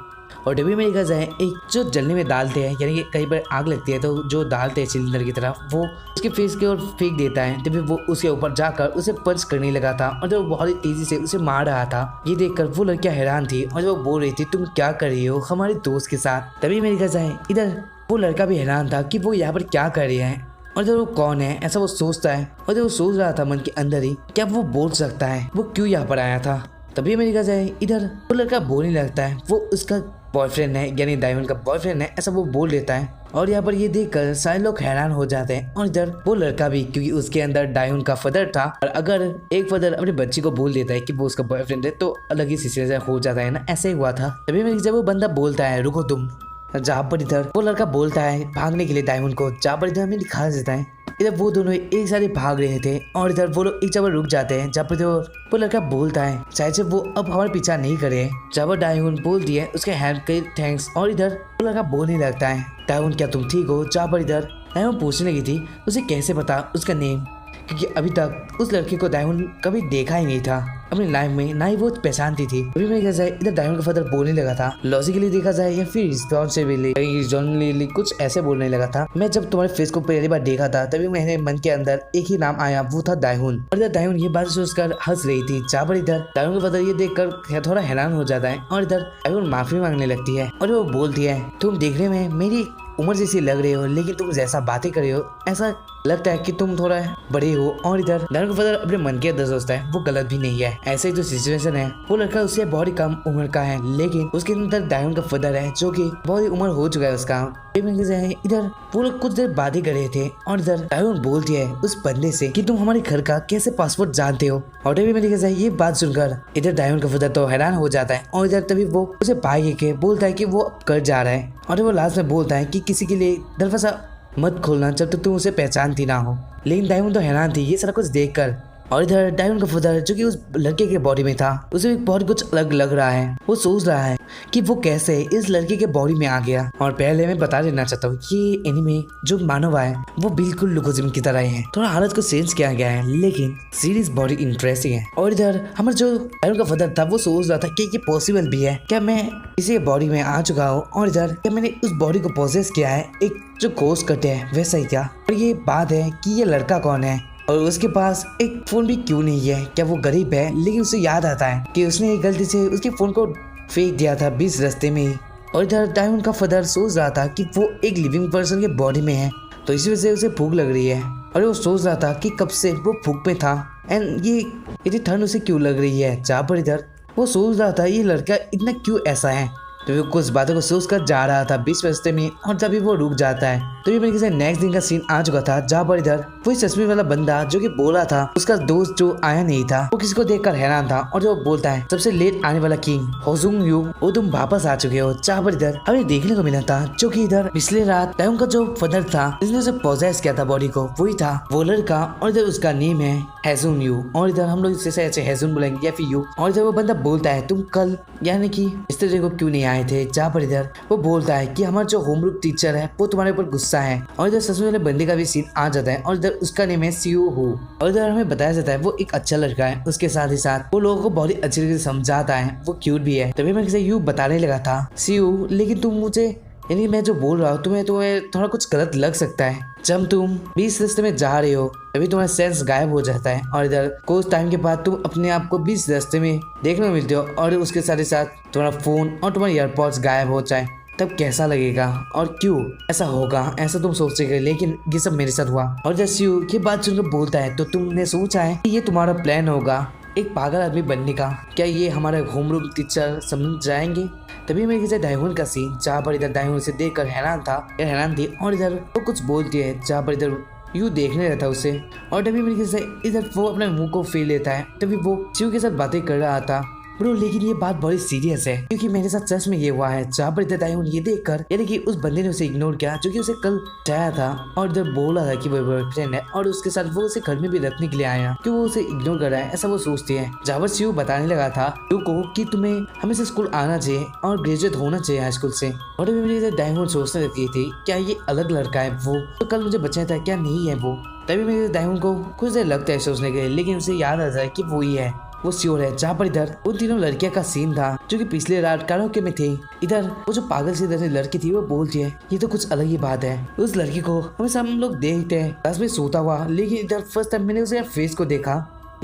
और डब्बे में देखा जाए एक जो जलने में डालते हैं, यानी कि कहीं पर आग लगती है तो जो डालते हैं सिलेंडर की तरफ, वो उसके फेस की ओर फेंक देता है। तभी वो उसके ऊपर जाकर उसे पंच करने लगा था और वो बहुत ही तेजी से उसे मार रहा था। ये देखकर वो लड़कियां हैरान थी और वो बोल रही थी तुम क्या कर रही हो हमारे दोस्त के साथ। तभी मेरे देखा जाए इधर वो लड़का भी हैरान था कि वो यहाँ पर क्या कर रहे हैं और जब वो कौन है ऐसा वो सोचता है। और जब वो सोच रहा था मन के अंदर ही क्या वो बोल सकता है वो क्यों यहाँ पर आया था। तभी मेरे देखा जाए इधर वो लड़का बोलने लगता है वो उसका बॉयफ्रेंड है, यानी डायमंड का बॉयफ्रेंड है, ऐसा वो बोल देता है। और यहाँ पर ये देखकर सारे लोग हैरान हो जाते हैं और इधर वो लड़का भी, क्योंकि उसके अंदर डायमंड का फादर था। और अगर एक फादर अपने बच्चे को बोल देता है कि वो उसका बॉयफ्रेंड है तो अलग ही सिचुएशन हो जाता है ना, ऐसे ही हुआ था। तभी मेरे जब वो बंदा बोलता है रुको तुम, जहाँ पर इधर वो लड़का बोलता है भागने के लिए डायमंड को, जहाँ पर इधर हमें दिखा देता है इधर वो दोनों एक साथ भाग रहे थे और इधर वो लोग एक जगह रुक जाते हैं जहाँ पर वो लड़का बोलता है शायद से वो अब हमारे पीछा नहीं करे। जब वो डायमंड बोल दिए उसके हैंड के थैंक्स और इधर वो लड़का बोलने लगता है डायमंड क्या तुम ठीक हो। जहाँ पर इधर डायमंड पूछने लगी थी उसे कैसे पता उसका नेम, क्योंकि अभी तक उस लड़के को डायमंड कभी देखा ही नहीं था अपनी लाइफ में, ना ही वो पहचानती थी। अभी मैं देखा जाए इधर डायमंड का फादर बोलने लगा था लॉजिकली देखा जाए या फिर रिस्पॉन्सिबिलिटी कुछ ऐसे बोलने लगा था। मैं जब तुम्हारे फेस को पहली बार देखा था तभी मेरे मन के अंदर एक ही नाम आया, वो था डायमंड। और इधर डायमंड ये बात सोचकर हंस रही थी, जहाँ पर इधर डायमंड का फादर ये देखकर थोड़ा हैरान हो जाता है और इधर डायमंड माफी मांगने लगती है और वो बोलती है तुम देखने में मेरी उम्र जैसी लग रहे हो, लेकिन तुम जैसा बातें कर रहे हो ऐसा लगता है कि तुम थोड़ा बड़े हो। और इधर डायमंड का फादर अपने मन के अंदर सोचता है वो गलत भी नहीं है, ऐसे जो सिचुएशन है वो लड़का उससे बहुत ही कम उम्र का है, लेकिन उसके अंदर डायमंड का फादर है जो कि बहुत ही उम्र हो चुका है उसका। इधर वो लोग कुछ देर बातें कर रहे थे और इधर डायमंड बोलती है उस बंदे से कि तुम हमारे घर का कैसे पासवर्ड जानते हो। और तभी में देखा ये बात सुनकर इधर डायमंड का फादर तो हैरान हो जाता है और इधर तभी वो उसे भाई के बोलता है कि वो कर जा रहा है और वो लास्ट में बोलता है कि किसी के लिए दरवाजा मत खोलना जब तक तुम उसे पहचानती ना हो। लेकिन डायमंड तो हैरान थी ये सारा कुछ देखकर। और इधर डायमंड का फादर जो कि उस लड़के के बॉडी में था उसे भी बहुत कुछ अलग लग रहा है। वो सोच रहा है कि वो कैसे इस लड़के के बॉडी में आ गया। और पहले मैं बता देना चाहता हूँ ये एनिमे जो मानव है वो बिल्कुल लुकोजिम की तरह है, थोड़ा हालत को चेंज किया गया है, लेकिन सीरीज बॉडी इंटरेस्टिंग है। और इधर हमारा जो डायमंड का फादर था वो सोच रहा था कि ये पॉसिबल भी है, क्या मैं इसी बॉडी में आ चुका हूँ और इधर क्या मैंने उस बॉडी को पोजेस किया है, एक जो कोर्स कटे है वैसा ही क्या। और ये बात है कि ये लड़का कौन है और उसके पास एक फोन भी क्यों नहीं है, क्या वो गरीब है। लेकिन उसे याद आता है कि उसने गलती से उसके फोन को फेंक दिया था बीच रास्ते में ही। और इधर डायमंड का फादर सोच रहा था कि वो एक लिविंग पर्सन के बॉडी में है तो इसी वजह से उसे भूख लग रही है। और वो सोच रहा था कि कब से वो भूख में था एंड ये इतनी ठंड उसे क्यों लग रही है। जहाँ पर इधर वो सोच रहा था ये लड़का इतना क्यों ऐसा है, तो वो कुछ बातों को सोच कर जा रहा था बीच रास्ते में और तभी वो रुक जाता है। तो ये मेरे से नेक्स्ट दिन का सीन आ चुका था, जहाँ पर इधर वही चश्मे वाला बंदा जो कि बोला था उसका दोस्त जो आया नहीं था वो किसी को देखकर हैरान था और जो बोलता है सबसे लेट आने वाला किंग होजुंग यू वो तुम वापस आ चुके हो। जहाँ पर इधर हमें देखने को मिला था जो कि इधर पिछले रात डायमंड का जो फादर था जिसने उसे पोजेस किया था बॉडी को वही था वो लड़का। और इधर उसका नेम है हेजुन यू और इधर हम लोग इसे ऐसे हेजुन बोलेंगे या फिर यू। और इधर वो बंदा बोलता है तुम कल यानी कि इस तरह को क्यों नहीं आए थे। जहाँ पर इधर वो बोलता है कि हमारा जो होमवर्क टीचर है वो तुम्हारे ऊपर गुस्सा है। और इधर सच वाले बंदे का भी सीन आ जाता है और इधर उसका नेम है सीयू हु। और इधर हमें बताया जाता है वो एक अच्छा लड़का है, उसके साथ ही साथ वो लोगों को बहुत ही अच्छी तरीके से समझाता है, वो क्यूट भी है। तभी मैं किसी यू बताने लगा था सीयू, लेकिन तुम मुझे यानी मैं जो बोल रहा हूँ तुम्हें थोड़ा कुछ गलत लग सकता है। जब तुम बीच रास्ते में जा रहे हो तभी तुम्हारा सेंस गायब हो जाता है और इधर कुछ टाइम के बाद तुम अपने आप को बीच रास्ते में देखने को मिलते हो और उसके साथ ही साथ तुम्हारा फोन और तुम्हारे ईयरपॉड्स गायब हो जाए, तब कैसा लगेगा और क्यों ऐसा होगा ऐसा तुम सोचेगे। लेकिन ये सब मेरे साथ हुआ। और जैसे ये बात सुनकर बोलता है तो तुमने सोचा है कि ये तुम्हारा प्लान होगा एक पागल आदमी बनने का, क्या ये हमारे होमरूम टीचर समझ जाएंगे। तभी मेरे किसी डायमंड का सीन जहाँ पर इधर डायमंड से देखकर हैरान थी और इधर वो कुछ बोलती है जहाँ पर इधर यू देखने रहता उसे। और तभी मेरे किसी इधर वो अपने मुंह को फेर लेता है। तभी वो शिव के साथ बातें कर रहा था ब्रो, लेकिन ये बात बड़ी सीरियस है क्योंकि मेरे साथ सच में ये हुआ है। जहाँ पर इधर डायमंड ये देखकर यानी कि उस बंदे ने उसे इग्नोर किया जो कि उसे कल चाया था और इधर बोला था कि वो बॉयफ्रेंड है और उसके साथ वो उसे घर में भी रखने के लिए आया कि वो उसे इग्नोर कर रहा है ऐसा वो सोचती है। जहाँ पर शिव बताने लगा था यू को कि तुम्हें हमेशा स्कूल आना चाहिए और ग्रेजुएट होना चाहिए हाई स्कूल से। और अभी मेरी डायमंड सोचने लगती थी क्या ये अलग लड़का है वो तो कल मुझे बचाया था, क्या नहीं है वो। तभी मेरे डायमंड को कुछ देर लगता है सोचने के लिए, लेकिन उसे याद आता है कि वो ही है। वो श्योर है। जहाँ पर इधर उन तीनों लड़कियों का सीन था जो कि पिछले रात कराओके में थे। इधर वो जो पागल सी तरह लड़की थी वो बोलती है ये तो कुछ अलग ही बात है। उस लड़की को हमेशा हम लोग देखते हैं क्लास में सोता हुआ, लेकिन इधर फर्स्ट टाइम मैंने उसे फेस को देखा,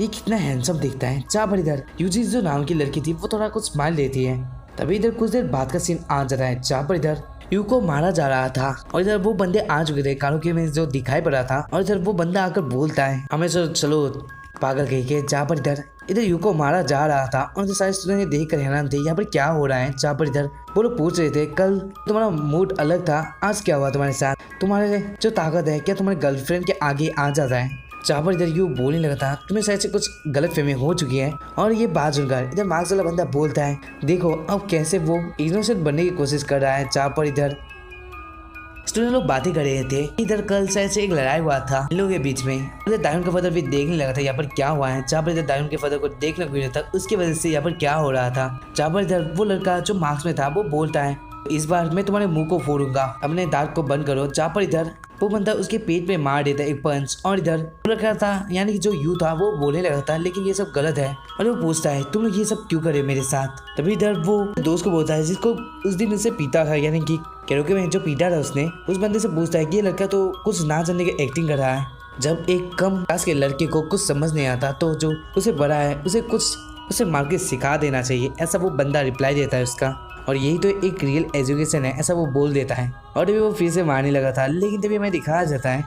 ये कितना हैंडसम दिखता है। जहाँ पर इधर यूजी जो नाम की लड़की थी वो थोड़ा कुछ स्माइल देती है। तभी इधर कुछ देर बाद का सीन आ जाता है जहाँ पर इधर यू को मारा जा रहा था और इधर वो बंदे आ चुके थे कराओके में जो दिखाई पड़ा था। और इधर वो बंदा आकर बोलता है हमें चलो पागल कह के। जहाँ पर इधर यू को मारा जा रहा था और जो सारे स्टूडेंट देख कर हैरान थे यहाँ पर क्या हो रहा है। जहाँ पर इधर वो लोग पूछ रहे थे कल तुम्हारा मूड अलग था, आज क्या हुआ तुम्हारे साथ, तुम्हारे जो ताकत है क्या तुम्हारे गर्लफ्रेंड के आगे आ जाता है। जहाँ पर इधर यू बोलने लगा था तुम्हें शायद से कुछ गलत फहमी हो चुकी है। और ये बात सुनकर इधर मार्क्स वाला बंदा बोलता है देखो अब कैसे वो इनोसेंट बनने की कोशिश कर रहा है। जहाँ पर इधर स्टूडेंट लोग बातें कर रहे थे। इधर कल शायद से एक लड़ाई हुआ था इन लोगों के बीच में। इधर दायून का फादर भी देखने लगा था यहाँ पर क्या हुआ है। जहाँ पर इधर दायून के फादर को देखने को मिला था उसकी वजह से यहाँ पर क्या हो रहा था। जहाँ पर इधर वो लड़का जो मार्क्स में था वो बोलता है इस बार मैं तुम्हारे मुंह को फोड़ूंगा, अपने दांत को बंद करो। जहाँ पर इधर वो बंदा उसके पेट पे मार देता है एक पंच। और इधर लड़का था यानी कि जो यू था वो बोलने लगा था लेकिन ये सब गलत है। और वो पूछता है तुम लोग ये सब क्यों करे मेरे साथ। तभी इधर वो दोस्त को बोलता है जिसको उस दिन उसे पीता था यानी कि कराओके में जो पीटा था उसने, उस बंदे से पूछता है कि ये लड़का तो कुछ ना जानने की एक्टिंग कर रहा है। जब एक कम क्लास के लड़के को कुछ समझ नहीं आता तो जो उसे बड़ा है उसे मार के सिखा देना चाहिए, ऐसा वो बंदा रिप्लाई देता है उसका। और यही तो एक रियल एजुकेशन है, ऐसा वो बोल देता है। और तभी वो फिर से मारने लगा था लेकिन तभी हमें दिखाया जाता है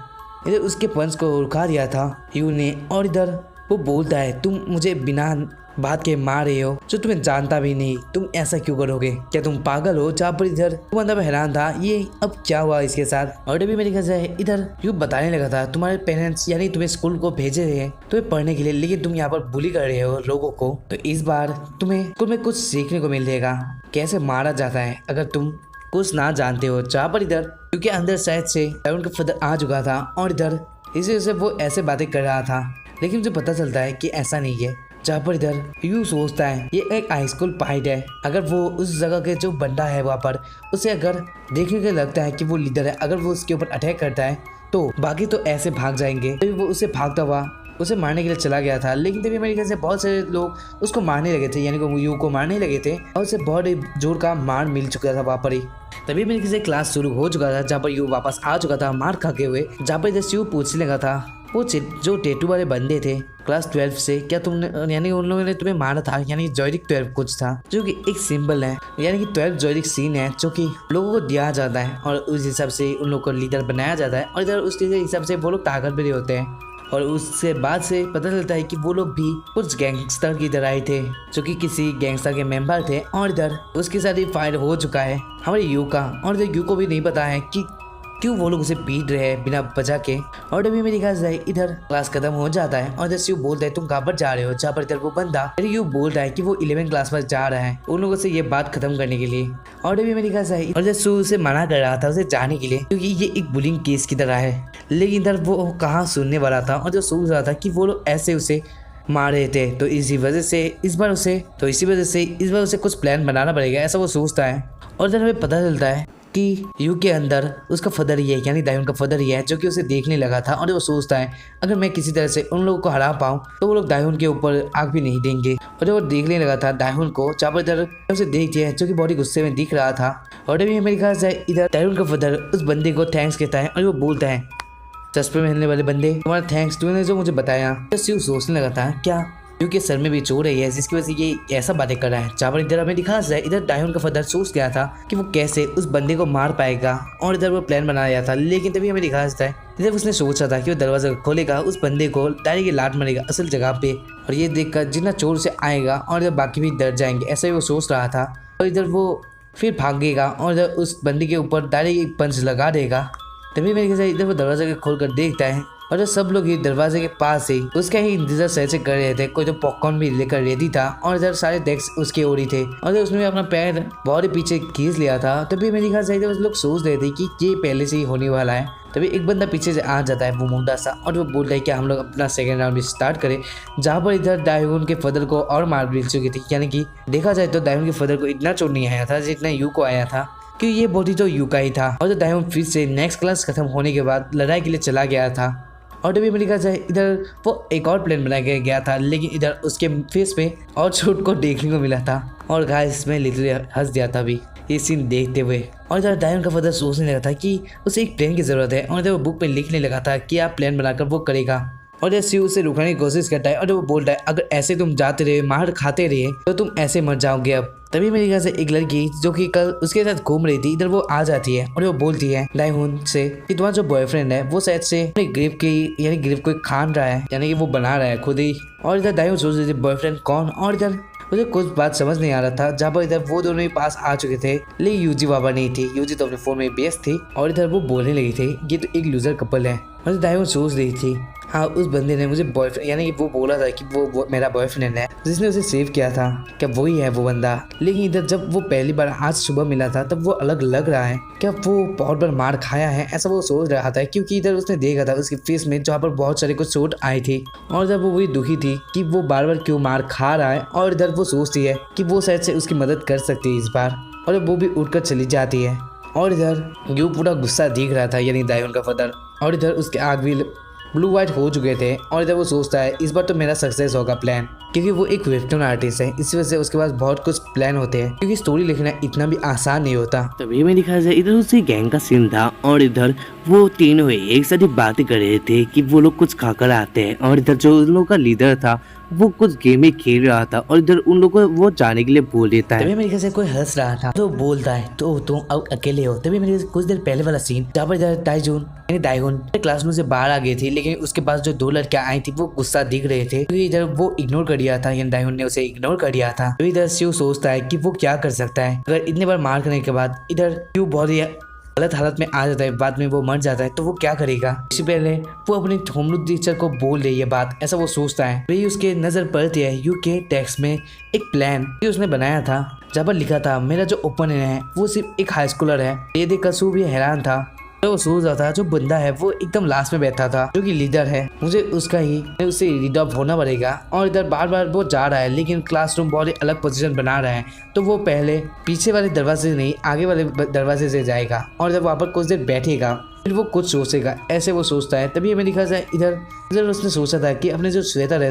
इधर उसके पंच को रुका दिया था यू ने। और इधर वो बोलता है तुम मुझे बिना बात के मार रहे हो जो तुम्हें जानता भी नहीं, तुम ऐसा क्यों करोगे, क्या तुम पागल हो। जहाँ पर इधर वो बंदा हैरान था ये अब क्या हुआ इसके साथ। और तभी मेरे ख्याल से इधर यू बताने लगा था तुम्हारे पेरेंट्स यानी तुम्हें स्कूल को भेजे रहे हैं तुम्हें पढ़ने के लिए, लेकिन तुम यहाँ पर बुली कर रहे हो लोगों को, तो इस बार तुम्हें स्कूल में कुछ सीखने को मिलेगा कैसे मारा जाता है अगर तुम कुछ ना जानते हो। जहाँ पर इधर क्योंकि अंदर शायद से उनका फादर आ चुका था और इधर इसी वजह से वो ऐसे बातें कर रहा था, लेकिन मुझे पता चलता है कि ऐसा नहीं है। जहाँ पर इधर यू सोचता है ये एक हाई स्कूल फाइट है, अगर वो उस जगह के जो बंदा है वहाँ पर उसे अगर देखने के लगता है कि वो लीडर है, अगर वो उसके ऊपर अटैक करता है तो बाकी तो ऐसे भाग जाएंगे। तभी वो उसे भागता हुआ उसे मारने के लिए चला गया था, लेकिन तभी मेरे ख्याल से बहुत सारे लोग उसको मारने लगे थे यानी कि यू को मारने लगे थे और उसे बहुत जोर का मार मिल चुका था वहाँ पर ही। तभी मेरे ख्याल से क्लास शुरू हो चुका था जहाँ पर यू वापस आ चुका था मार खा के हुए। जहाँ पर इधर यू पूछने लगा था वो जो टेटू वाले बंदे थे क्लास 12 से, क्या तुमने यानी उन लोगों ने तुम्हें मारा था, यानी जोइडिक 12 कुछ था जो कि एक सिंबल है यानी कि 12 जोइडिक सीन है जो कि लोगों को दिया जाता है और उस हिसाब से उन लोगों को लीडर बनाया जाता है। और इधर उसके हिसाब से वो लोग ताकत भी होते हैं। और उससे बाद से पता चलता है कि वो लोग भी कुछ गैंगस्टर की तरह आए थे जो कि किसी गैंगस्टर के मेंबर थे। और इधर उसके साथ ही फायर हो चुका है हमारे यू का। और इधर यू को भी नहीं पता है कि क्यों वो लोग उसे पीट रहे हैं बिना वजह के। और तभी मेरी ख्याल से इधर क्लास खत्म हो जाता है और इधर शिव बोलता है तुम कहाँ पर जा रहे हो। जहाँ पर इधर वो बंदा यू बोलता है कि वो 11 क्लास पर जा रहा है उन लोगों से ये बात खत्म करने के लिए। और तभी मेरी ख्याल से और इधर शिव उसे मना कर रहा था उसे जाने के लिए क्योंकि ये एक बुलिंग केस की तरह है, लेकिन इधर वो कहाँ सुनने वाला था और जो सोच रहा था कि वो लोग ऐसे उसे मार रहे थे तो इसी वजह से इस बार उसे कुछ प्लान बनाना पड़ेगा, ऐसा वो सोचता है। और इधर हमें पता चलता है कि यू के अंदर उसका फादर ही है यानी दायून का फादर ही है जो कि उसे देखने लगा था। और वो सोचता है अगर मैं किसी तरह से उन लोगों को हरा पाऊँ तो वो लोग दायून के ऊपर आग भी नहीं देंगे। और वो देखने लगा था दायून को जहाँ पर इधर उसे देख दिया जो कि बहुत ही गुस्से में दिख रहा था। और अभी मेरे ख्याल से इधर दायून का फादर उस बंदे को थैंक्स कहता है और वो बोलता है चश्मे पहनने वाले बंदे तुम्हारा थैंक्स, तुमने जो मुझे बताया। शिव सोचने लगा था क्या क्योंकि सर में भी चोर है जिसकी वजह से ये ऐसा बातें कर रहा है। जहाँ पर इधर हमें दिखा जाए इधर दायून का फादर सोच गया था कि वो कैसे उस बंदे को मार पाएगा और इधर वो प्लान बनाया था, लेकिन तभी हमें दिखा जाता है इधर उसने सोचा था कि वो दरवाजा खोलेगा उस बंदे को डायरेक्ट लात मारेगा असल जगह पे और ये देखकर जितना चोर से आएगा और इधर बाकी भी डर जाएंगे, ऐसा ही वो सोच रहा था। और इधर वो फिर भागेगा और इधर उस बंदे के ऊपर डायरेक्ट एक पंच लगा देगा। तभी मेरे ख्याल से इधर वो दरवाजा खोल कर देखता है और जो सब लोग ही दरवाजे के पास ही उसका ही इंतजार सही से कर रहे थे। कोई तो पॉपकॉर्न भी लेकर रेडी था और इधर सारे डेस्क उसके ओर ही थे और उसने अपना पैर बहुत ही पीछे खींच लिया था। तभी मेरे ख्याल से उस लोग सोच रहे थे कि ये पहले से ही होने वाला है। तभी एक बंदा पीछे से आ जाता है वो मुंडा सा और वो बोलता है कि हम लोग अपना सेकेंड राउंड भी स्टार्ट करें। जहाँ पर इधर दायून के फादर को और मार मिल चुकी थी, यानी कि देखा जाए तो दायून के फादर को इतना चोट नहीं आया था जितना यू को आया था क्योंकि ये बॉडी तो यू का ही था। और दायून फिर से नेक्स्ट क्लास खत्म होने के बाद लड़ाई के लिए चला गया था और तभी अमेरिका से इधर वो एक और प्लान बनाया गया था, लेकिन इधर उसके फेस पे और चोट को देखने को मिला था। और गाइस मैं लिटरली हंस दिया था अभी ये सीन देखते हुए। और इधर डायन का फादर सोचने लगा था कि उसे एक प्लान की जरूरत है, और इधर वो बुक पे लिखने लगा था कि आप प्लान बनाकर वो करेगा। और जब शिव उसे रुकने की कोशिश करता है और वो बोलता है अगर ऐसे तुम जाते रहे मार खाते रहे तो तुम ऐसे मर जाओगे। अब तभी मेरे ख्याल से एक लड़की जो कि कल उसके साथ घूम रही थी इधर वो आ जाती है और वो बोलती है दायहुन से कि तुम्हारा जो बॉयफ्रेंड है वो शायद से अपने ग्रेव की यानी ग्रेव को खान रहा है, यानी कि वो बना रहा है खुद ही। और इधर दायहुन सोच रही थी बॉयफ्रेंड कौन, और इधर मुझे कुछ बात समझ नहीं आ रहा था। जहाँ पर इधर वो दोनों ही पास आ चुके थे, लेकिन यूजी बाबा नहीं थी। यूजी तो अपने फोन में व्यस्त थी और इधर वो बोलने लगी थी ये तो एक लूजर कपल है। और दायहुन सोच रही थी हाँ उस बंदे ने मुझे बॉयफ्रेंड यानी कि वो बोला था कि वो मेरा बॉयफ्रेंड है जिसने उसे सेव किया था, क्या वही है वो बंदा। लेकिन इधर जब वो पहली बार आज सुबह मिला था तब वो अलग लग रहा है, क्या वो बहुत बार मार खाया है ऐसा वो सोच रहा था, क्योंकि इधर उसने देखा था उसके फेस में जहाँ पर बहुत सारे कुछ चोट आई थी। और इधर वो वही दुखी थी कि वो बार बार क्यों मार खा रहा है। और इधर वो सोचती है कि वो शायद से उसकी मदद कर सकती है इस बार, और वो भी उठकर चली जाती है। और इधर यू पूरा गुस्सा दिख रहा था यानी दायहुन का फादर, और इधर उसके आग भी ब्लू व्हाइट हो चुके थे। और इधर वो सोचता है इस बार तो मेरा सक्सेस होगा प्लान, क्योंकि वो एक वेबटून आर्टिस्ट है, इस वजह से उसके पास बहुत कुछ प्लान होते हैं, क्योंकि स्टोरी लिखना इतना भी आसान नहीं होता। तभी में दिखा जाए इधर उसे गैंग का सीन था और इधर वो तीनों एक साथ ही बातें कर रहे थे कि वो लोग कुछ खाकर आते हैं। और इधर जो उन लोगों का लीडर था वो कुछ गेम खेल रहा था और इधर उन लोगों को वो जाने के लिए बोल देता है। तभी मेरे से कोई हंस रहा था तो बोलता है तो तुम अब अकेले हो। तभी मेरे कुछ देर पहले वाला सीन जहाँ पर इधर दायहुन क्लासरूम से बाहर आ गई थी, लेकिन उसके पास जो दो लड़कियां आई थी वो गुस्सा दिख रहे थे, क्योंकि इधर वो इग्नोर कर दिया था यानी दायहुन ने उसे इग्नोर कर दिया था। तो इधर शिव सोचता है कि वो क्या कर सकता है, अगर इतने बार मार करने के बाद इधर शिव बहुत ही गलत हालत में आ जाता है, बाद में वो मर जाता है तो वो क्या करेगा। इससे पहले वो अपने होमरूल टीचर को बोल रही है बात, ऐसा वो सोचता है। वही उसके नजर पड़ती है यूके टेक्स्ट में एक प्लान कि उसने बनाया था जहाँ पर लिखा था मेरा जो ओपनर है वो सिर्फ एक हाई स्कूलर है। ये देखकर शिव भी हैरान था। तो वो सोच रहा था जो बंदा है वो एकदम लास्ट में बैठा था जो कि लीडर है, मुझे उससे लीड ऑफ होना पड़ेगा। और इधर बार बार वो जा रहा है लेकिन क्लासरूम बहुत ही अलग पोजीशन बना रहा है, तो वो पहले पीछे वाले दरवाजे से नहीं आगे वाले दरवाजे से जाएगा और जब वहाँ पर कुछ देर बैठेगा फिर वो कुछ सोचेगा, ऐसे वो सोचता है। तभी हमें दिखा जाए इधर उसने सोचा था कि अपने जो स्वेटर है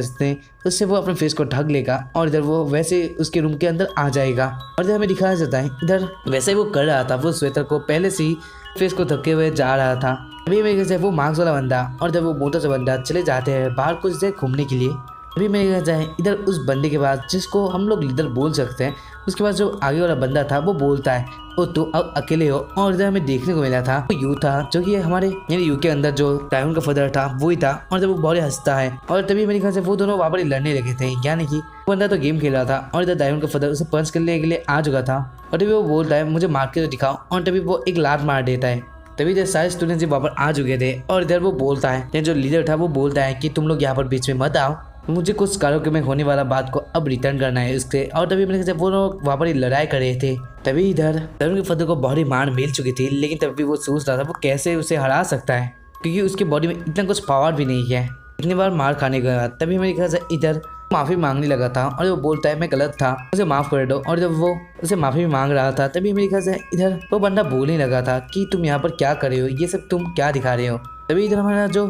उससे वो अपने फेस को ढक लेगा और इधर वो वैसे उसके रूम के अंदर आ जाएगा। और इधर हमें दिखाया जाता है इधर वैसे वो कर रहा था, वो स्वेटर को पहले से ही फेस को धक्के हुए जा रहा था। अभी मेरे से वो मार्क्स वाला बंदा और जब वो मोटा सा बंदा चले जाते हैं बाहर कुछ देर घूमने के लिए। अभी मेरे जाए इधर उस बंदे के बाद जिसको हम लोग लीडर बोल सकते हैं, उसके बाद जो आगे वाला बंदा था वो बोलता है ओ तो अब अकेले हो। और इधर हमें देखने को मिला था वो यू था जो कि हमारे यानी यू के अंदर जो दायहुन का फादर था वही था। और जब वो बहुत हंसता है और तभी मेरे ख्याल से वो दोनों वहाँ पर लड़ने लगे थे, यानी कि बंदा तो गेम खेल रहा था और इधर दायहुन का फादर उसे पंच करने के लिए आ चुका था। और तभी वो बोलता है मुझे मार के तो दिखाओ, और तभी वो एक लात मार देता है। तभी इधर सारे स्टूडेंट्स वहाँ पर आ चुके थे और इधर वो बोलता है जो लीडर था वो बोलता है कि तुम लोग यहाँ पर बीच में मत आओ, मुझे कुछ कारों में होने वाला बात को अब रिटर्न करना है इससे। और तभी मेरे से वो लोग वहाँ पर लड़ाई कर रहे थे। तभी इधर दायहुन के फादर को बहुत ही मार मिल चुकी थी, लेकिन तभी वो सोच रहा था वो कैसे उसे हरा सकता है, क्योंकि उसकी बॉडी में इतना कुछ पावर भी नहीं है इतनी बार मार खाने के बाद। तभी मेरे ख्याल से इधर माफी मांगने लगा था और वो बोलता है मैं गलत था मुझे माफ कर दो। और जब वो उसे माफी भी मांग रहा था तभी मेरे ख्याल से इधर वो बंदा बोलने लगा था कि तुम यहाँ पर क्या कर रहे हो, ये सब तुम क्या दिखा रहे हो। तभी इधर हमारा जो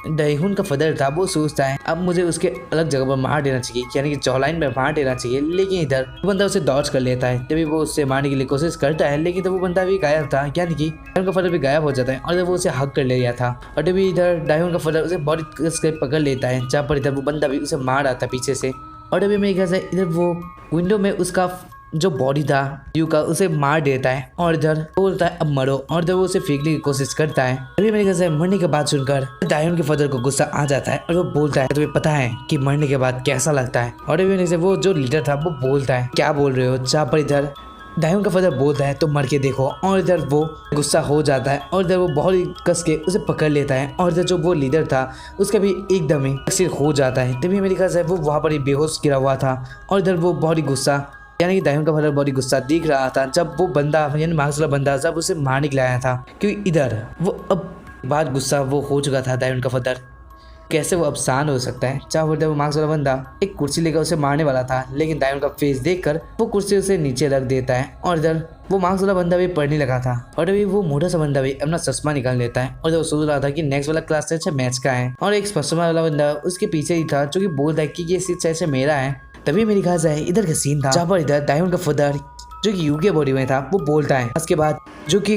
दायहुन का फादर था वो सोचता है अब मुझे उसके अलग जगह पर मार देना चाहिए, यानी कि जॉलाइन में मार देना चाहिए। लेकिन इधर वो बंदा उसे डॉज कर लेता है। तभी वो उससे मारने के लिए कोशिश करता है, लेकिन तब वो बंदा भी गायब था, यानी कि दायहुन का फादर भी गायब हो जाता है। और जब वो उसे हक कर ले गया था और तभी इधर दायहुन का फादर उसे बहुत कस के पकड़ लेता है, जहाँ पर इधर वो बंदा भी उसे मार रहा था पीछे से। और तभी मेरे ख्याल से इधर वो विंडो में उसका जो बॉडी था यू का उसे मार देता है और इधर बोलता है अब मरो। और जब वो उसे फेंकने की कोशिश करता है तभी मेरे ख्याल से मरने के बाद सुनकर दायहुन के फादर को गुस्सा आ जाता है और वो बोलता है तुम्हें पता है कि मरने के बाद कैसा लगता है। और तभी मेरे से वो जो लीडर था वो बोलता है क्या बोल रहे हो, जहाँ पर इधर दायहुन का फादर बोलता है तो मर के देखो। और इधर वो गुस्सा हो जाता है और इधर वो बहुत ही कस के उसे पकड़ लेता है और इधर जो वो लीडर था उसका भी एकदम ही सिर हो जाता है। तभी मेरे ख्याल से वो वहाँ पर ही बेहोश गिरा हुआ था और इधर वो बहुत ही गुस्सा यानी कि दायहुन का फादर बहुत ही गुस्सा दिख रहा था जब वो बंदा यानी मार्क्स वाला बंदा जब उसे मारने के लिए आया था, क्योंकि इधर वो अब बाद गुस्सा वो हो चुका था दायहुन का फादर। कैसे वो अब शांत हो सकता है। जहाँ पर वो मार्क्स वाला बंदा एक कुर्सी लेकर उसे मारने वाला था, लेकिन दायून का फेस देखकर वो कुर्सी उसे नीचे रख देता है और इधर वो मार्क्स वाला बंदा भी पढ़ने लगा था और अभी वो मोटा सा बंदा भी अपना चश्मा निकाल लेता है और वो सोच रहा था कि नेक्स्ट वाला क्लास शायद मैथ्स का है और एक चश्मा वाला बंदा उसके पीछे ही था जो कि बोलता है कि ये सीट शायद मेरा है। तभी मेरी ख्याल से इधर का सीन था जहाँ पर इधर दायून का फादर जो कि यूके बॉडी में था वो बोलता है उसके बाद जो कि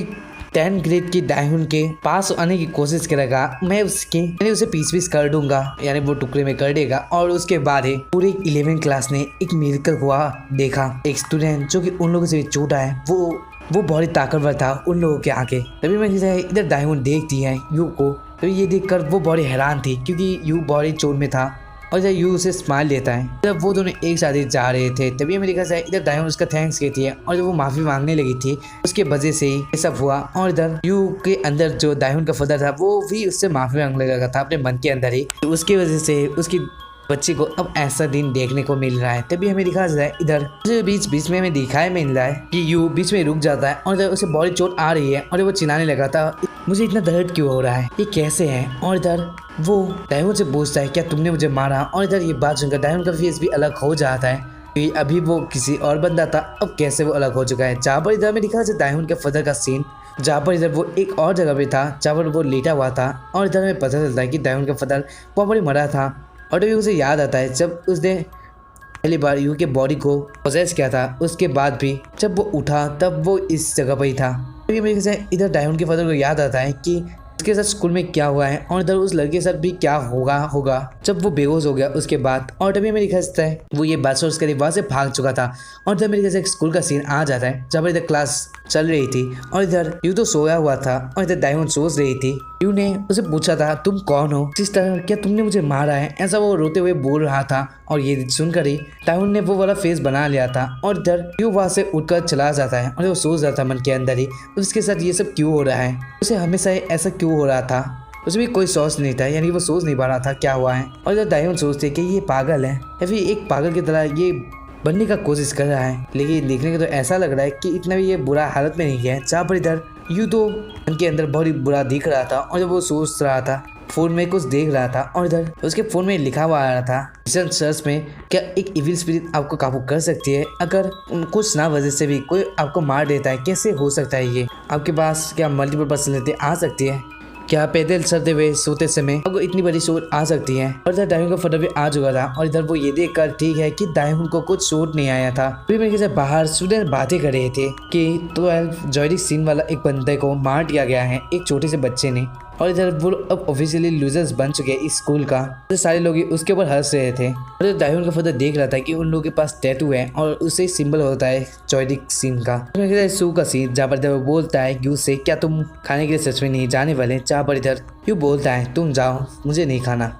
10th ग्रेड की दायून के पास आने की कोशिश करेगा, मैं उसे पीस कर दूंगा, यानी वो टुकड़े में कर देगा। और उसके बाद ही पूरी 11th क्लास ने एक मिरेकल हुआ देखा। एक स्टूडेंट जो कि उन लोगों से छोटा है वो बहुत ही ताकतवर था उन लोगों के आगे। तभी मैं इधर दायून देखती है यू को, तो ये देखकर वो बहुत हैरान थी क्योंकि यू बहुत ही चोट में था और जब यू उसे स्माइल देता है। जब वो दोनों एक साथ जा रहे थे तभी मेरे ख्याल से इधर दायून उसका थैंक्स कहती है और जब वो माफी मांगने लगी थी उसके वजह से ही ये सब हुआ। और इधर यू के अंदर जो दायून का फादर था वो भी उससे माफी मांगने लगा था अपने मन के अंदर ही, तो उसकी वजह से उसकी बच्ची को अब ऐसा दिन देखने को मिल रहा है। तभी हमें दिखा जाता है इधर बीच में हमें दिखाई मिल रहा है कि यू बीच में रुक जाता है और इधर उसे बॉडी चोट आ रही है और वो चिल्लाने लगा था, मुझे इतना दर्द क्यों हो रहा है, ये कैसे है। और इधर वो दायून से पूछता है क्या तुमने मुझे मारा। और इधर ये बात सुनकर दायून का फेस भी अलग हो जाता है कि अभी वो किसी और बंदा था, अब कैसे वो अलग हो चुका है। जहाँ पर इधर में दिखा जाता है दायून के फादर का सीन, जहाँ पर इधर वो एक और जगह पे था जहाँ पर वो लेटा हुआ था और इधर में पता चलता है कि दायून का फादर बहुत बड़ी मरा था। और तभी उसे याद आता है जब उसने पहली बार यू के बॉडी को पोजेस किया था, उसके बाद भी जब वो उठा तब वो इस जगह पर ही था। तभी मेरे से इधर दायून के फादर को याद आता है कि उसके साथ स्कूल में क्या हुआ है और इधर उस लड़के के साथ भी क्या होगा जब वो बेहोश हो गया उसके बाद। और तभी मेरी ख्याल से है वो ये बात सोच कर वहाँ से भाग चुका था। और इधर मेरे ख्याल से स्कूल का सीन आ जाता है जब इधर क्लास चल रही थी और इधर यू तो सोया हुआ था और इधर दायून सोच रही थी। यू ने उसे पूछा था तुम कौन हो, जिस तरह क्या तुमने मुझे मारा है, ऐसा वो रोते हुए बोल रहा था। और ये सुनकर ही दायून ने वो वाला फेस बना लिया था और इधर यू वहाँ से उठकर चला जाता है और वो सोच रहा था मन के अंदर ही उसके साथ ये सब क्यों हो रहा है, उसे हमेशा ऐसा क्यों हो रहा था। उसे भी कोई सोच नहीं था, यानी वो सोच नहीं पा रहा था क्या हुआ है। और इधर दायून सोचते कि ये पागल है या फिर एक पागल की तरह ये बनने का कोशिश कर रहा है, लेकिन देखने को तो ऐसा लग रहा है कि इतना भी ये बुरा हालत में नहीं है। जहाँ पर इधर यू तो उनके अंदर बहुत ही बुरा दिख रहा था और जब वो सोच रहा था फोन में कुछ देख रहा था और इधर उसके फोन में लिखा हुआ आ रहा था मिशन सर्च में क्या एक इविल स्पिरिट आपको काबू कर सकती है अगर कुछ ना वजह से भी कोई आपको मार देता है, कैसे हो सकता है ये, आपके पास क्या मल्टीपल पर्सनैलिटी आ सकती है, क्या पैदल चलते हुए सोते समय आपको इतनी बड़ी चोट आ सकती है। और इधर दायून का फादर भी आ चुका था और इधर वो ये देख कर ठीक है कि दायून को कुछ चोट नहीं आया था। फिर मेरे से बाहर स्टूडेंट बातें कर रहे थे कि 12 जॉयडिक सीन वाला एक बंदे को मार दिया गया है एक छोटे से बच्चे ने। और इधर वो अब ऑफिशियली लूजर्स बन चुके हैं इस स्कूल का, तो सारे लोग उसके ऊपर हंस रहे थे। और इधर दायून का फादर देख रहा था कि उन लोगों के पास टैटू है और उससे सिंबल होता है जॉयडिक सीन का। सू का सीन जहाँ पर वो बोलता है यू से क्या तुम खाने के लिए सच में नहीं जाने वाले, जहाँ पर इधर यू बोलता है तुम जाओ मुझे नहीं खाना।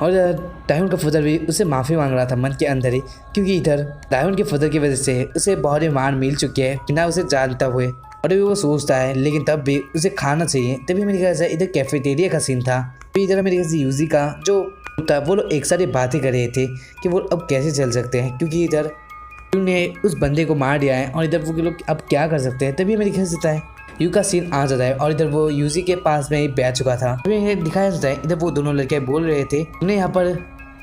और इधर दायून का फादर भी उसे माफ़ी मांग रहा था मन के अंदर ही, क्योंकि इधर दायून के फादर की वजह से उसे बहुत ही मार मिल चुकी है बिना उसे जानता हुए। और अभी वो सोचता है लेकिन तब भी उसे खाना चाहिए। तभी मेरे ख्याल से इधर कैफेटेरिया का सीन था। फिर इधर मेरे ख्याल से यूजी का जो था वो लोग एक साथ बातें कर रहे थे कि वो अब कैसे चल सकते हैं, क्योंकि इधर ने उस बंदे को मार दिया है और इधर वो लोग अब क्या कर सकते हैं। तभी मेरे ख्याल से था यू का सीन आ जाता है और इधर वो यूजी के पास में ही बैठ चुका था। अभी दिखाया जाता है इधर वो दोनों लड़के बोल रहे थे, उन्हें यहाँ पर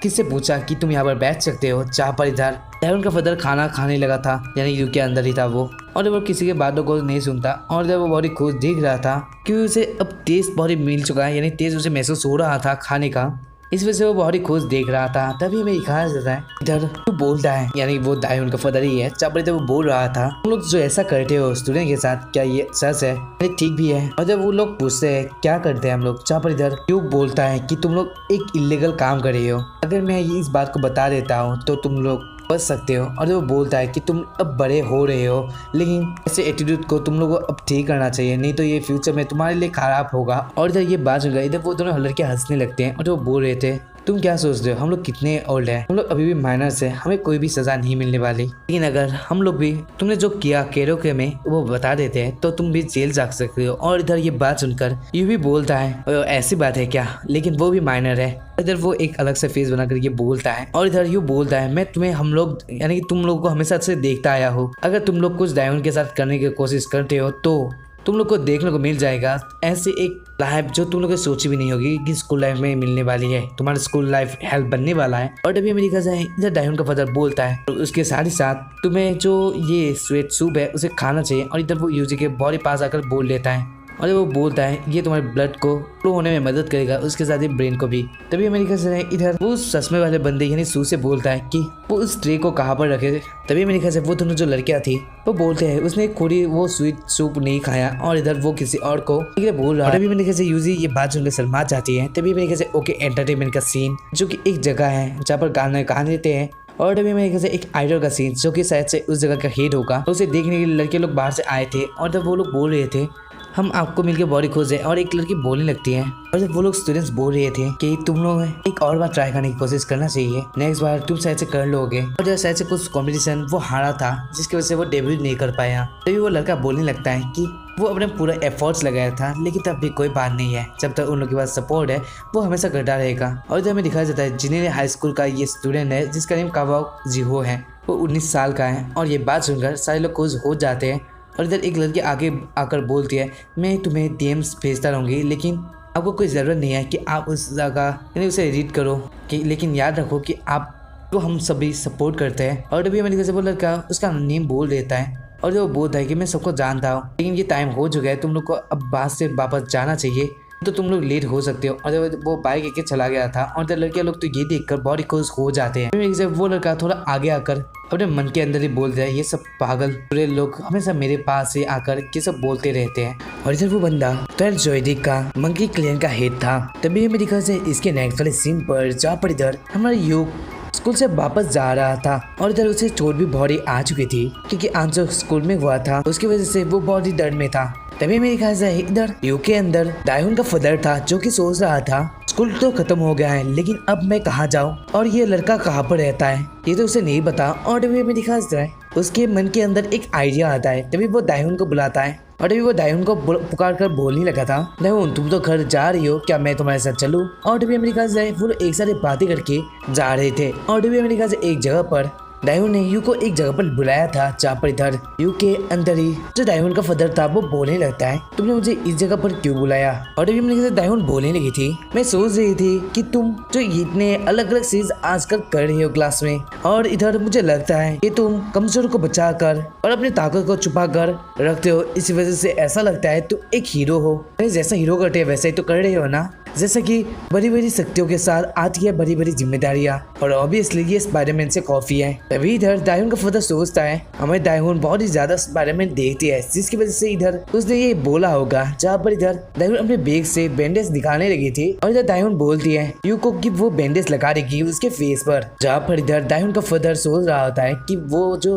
किससे पूछा कि तुम यहाँ पर बैठ सकते हो, जहाँ पर इधर दायून का फादर खाना खाने लगा था, यानी यू के अंदर ही था वो। और वो किसी के बातों को नहीं सुनता और इधर वो बहुत ही खुश दिख रहा था क्योंकि उसे अब टेस्ट बहुत ही मिल चुका है, यानी टेस्ट उसे महसूस हो रहा था खाने का, इस वजह से वो बहुत ही खुश देख रहा था। तभी हमें दिखाया जाता है इधर वो बोलता है, यानी वो दायून का फादर ही है, जहाँ पर इधर वो बोल रहा था तुम लोग जो ऐसा करते हो स्टूडेंट के साथ क्या ये सच है, ये ठीक भी है। और जब वो लोग पूछते हैं क्या करते हैं हम लोग, जहाँ पर इधर यू बोलता है कि तुम लोग एक इलीगल काम कर रहे हो, अगर मैं इस बात को बता देता हूँ तो तुम लोग बच सकते हो। और वो बोलता है कि तुम अब बड़े हो रहे हो, लेकिन ऐसे एटीट्यूड को तुम लोगों को अब ठीक करना चाहिए, नहीं तो ये फ्यूचर में तुम्हारे लिए खराब होगा। और इधर ये बात सुनकर इधर वो दोनों लड़के हंसने लगते हैं और वो बोल रहे थे तुम क्या सोचते हो, हम लोग कितने ओल्ड हैं, हम लोग अभी भी माइनर्स हैं, हमें कोई भी सजा नहीं मिलने वाली, लेकिन अगर हम लोग भी तुमने जो किया केरोके में वो बता देते हैं तो तुम भी जेल जा सकते हो। और इधर ये बात सुनकर ये भी बोलता है ऐसी बात है क्या, लेकिन वो भी माइनर है। इधर वो एक अलग से फेस बनाकर ये बोलता है और इधर यू बोलता है मैं तुम्हें हम लोग यानी कि तुम लोग को हमेशा से देखता आया हो, अगर तुम लोग कुछ दायून के साथ करने की कोशिश करते हो तो तुम लोग को देखने को मिल जाएगा ऐसे एक लाइफ जो तुम लोग को सोची भी नहीं होगी कि स्कूल लाइफ में मिलने वाली है। तुम्हारा स्कूल लाइफ हेल्प बनने वाला है। और तभी अमेरिका से इधर डायन का फादर बोलता है और उसके साथ ही साथ तुम्हें जो ये स्वीट सूप है उसे खाना चाहिए। और इधर वो यूजी के बॉडी पास आकर बोल लेता है और वो बोलता है ये तुम्हारे ब्लड को फ्लो होने में मदद करेगा, उसके साथ ही ब्रेन को भी। तभी अमेरिका से इधर वो चश्मे वाले बंदे यानी सू से बोलता है कि वो उस ट्रे को कहाँ पर रखे थे। तभी अमेरिका से वो दोनों जो लड़कियां थी वो बोलते हैं उसने खुद वो स्वीट सूप नहीं खाया और इधर वो किसी और को बोल रहा है। तभी अमेरिका से यूजी ये बात सुनकर शर्मा जाती है। तभी अमेरिका से ओके एंटरटेनमेंट का सीन जो कि एक जगह है जहाँ पर गाने गाने देते हैं। और तभी अमेरिका से एक आइडल का सीन जो कि शायद से उस जगह का हेड होगा। उसे देखने के लिए लड़के लोग बाहर से आए थे और तब वो लोग बोल रहे थे हम आपको मिलकर बॉडी खोजे। और एक लड़की बोलने लगती है और जब वो लोग स्टूडेंट्स बोल रहे थे कि तुम लोग एक और बार ट्राई करने की कोशिश करना चाहिए, नेक्स्ट बार तुम शायद से कर लोगे। और जब शायद से कुछ कंपटीशन वो हारा था जिसकी वजह से वो डेब्यूट नहीं कर पाया। तभी वो लड़का बोलने लगता है कि वो अपने पूरा एफर्ट्स लगाया था लेकिन तब भी कोई बात नहीं है, जब तक उन लोगों के पास सपोर्ट है वो हमेशा करता रहेगा। और जब हमें दिखाया जाता है जीनियर हाई स्कूल का ये स्टूडेंट है जिसका नेम कावाओ जिहो है, वो 19 साल का है। और ये बात सुनकर सारे लोग खुश हो जाते हैं। और इधर एक लड़की आगे आकर बोलती है मैं तुम्हें डीएम्स भेजता रहूँगी लेकिन आपको कोई ज़रूरत नहीं है कि आप उस जगह यानी उसे रीड करो कि, लेकिन याद रखो कि आप तो हम सभी सपोर्ट करते हैं। और तभी अमेरिका से वो लड़का उसका नेम बोल देता है और जो बोलता है कि मैं सबको जानता हूँ लेकिन ये टाइम हो चुका है, तुम लोग को अब बाहर से वापस जाना चाहिए तो तुम लोग लेट हो सकते हो। और जब वो बाइक लेके चला गया था और जब लड़के लोग तो ये देखकर बॉडी खुश हो जाते हैं। जब वो लड़का थोड़ा आगे आकर अपने मन के अंदर ही बोलता है ये सब पागल पूरे लोग हमेशा मेरे पास से आकर ये सब बोलते रहते हैं। और इधर वो बंदा ट्वेल्थ जोइडिक का मंकी क्लैन का हेड था। तभी अमेरिका से इसके नेक्स्ट वाले सीन पर जहाँ पर इधर हमारा युग स्कूल से वापस जा रहा था और इधर उसे चोट भी बॉडी आ चुकी थी क्योंकि आज जो स्कूल में हुआ था उसकी वजह से वो बॉडी दर्द में था। तभी मेरे ख्याल से इधर यू के अंदर दायून का फादर था जो कि सोच रहा था स्कूल तो खत्म हो गया है लेकिन अब मैं कहाँ जाऊँ और ये लड़का कहाँ पर रहता है ये तो उसे नहीं पता। और तभी मेरे ख्याल से उसके मन के अंदर एक आइडिया आता है। तभी वो दायून को बुलाता है और तभी वो दायून को पुकार कर बोलने लगा था दायून तुम तो घर जा रही हो, क्या मैं तुम्हारे साथ चलूं? और तभी अमेरिका से वो एक साथ बातें करके जा रहे थे। और तभी अमेरिका से एक जगह पर दायून ने यू को एक जगह पर बुलाया था जहाँ पर इधर यू के अंदर ही जो दायून का फादर था वो बोलने लगता है तुमने मुझे इस जगह पर क्यों बुलाया? और तभी अमेरिका से दायून बोलने लगी थी मैं सोच रही थी कि तुम जो इतने अलग अलग चीज आजकल कर रही हो क्लास में और इधर मुझे लगता है कि तुम कमजोर को बचा कर और अपनी ताकत को छुपा कर रखते हो, इस वजह से ऐसा लगता है तुम एक हीरो हो। जैसा हीरो करते हैं वैसा ही तो कर रहे हो ना, जैसा कि बड़ी बड़ी शक्तियों के साथ आती है बड़ी बड़ी जिम्मेदारियां और ऑब्वियसली ये स्पाइडरमैन से कॉफी है। तभी इधर दायून का फादर सोचता है हमें दायून बहुत ही ज्यादा स्पाइडरमैन देखती है जिसकी वजह से इधर उसने ये बोला होगा। जहाँ पर इधर दायून अपने बैग से बैंडेज दिखाने लगी थी और इधर दायून बोलती है यू को कि वो बैंडेज लगा देगी उसके फेस पर। जहाँ पर इधर दायून का फादर सोच रहा होता है कि वो जो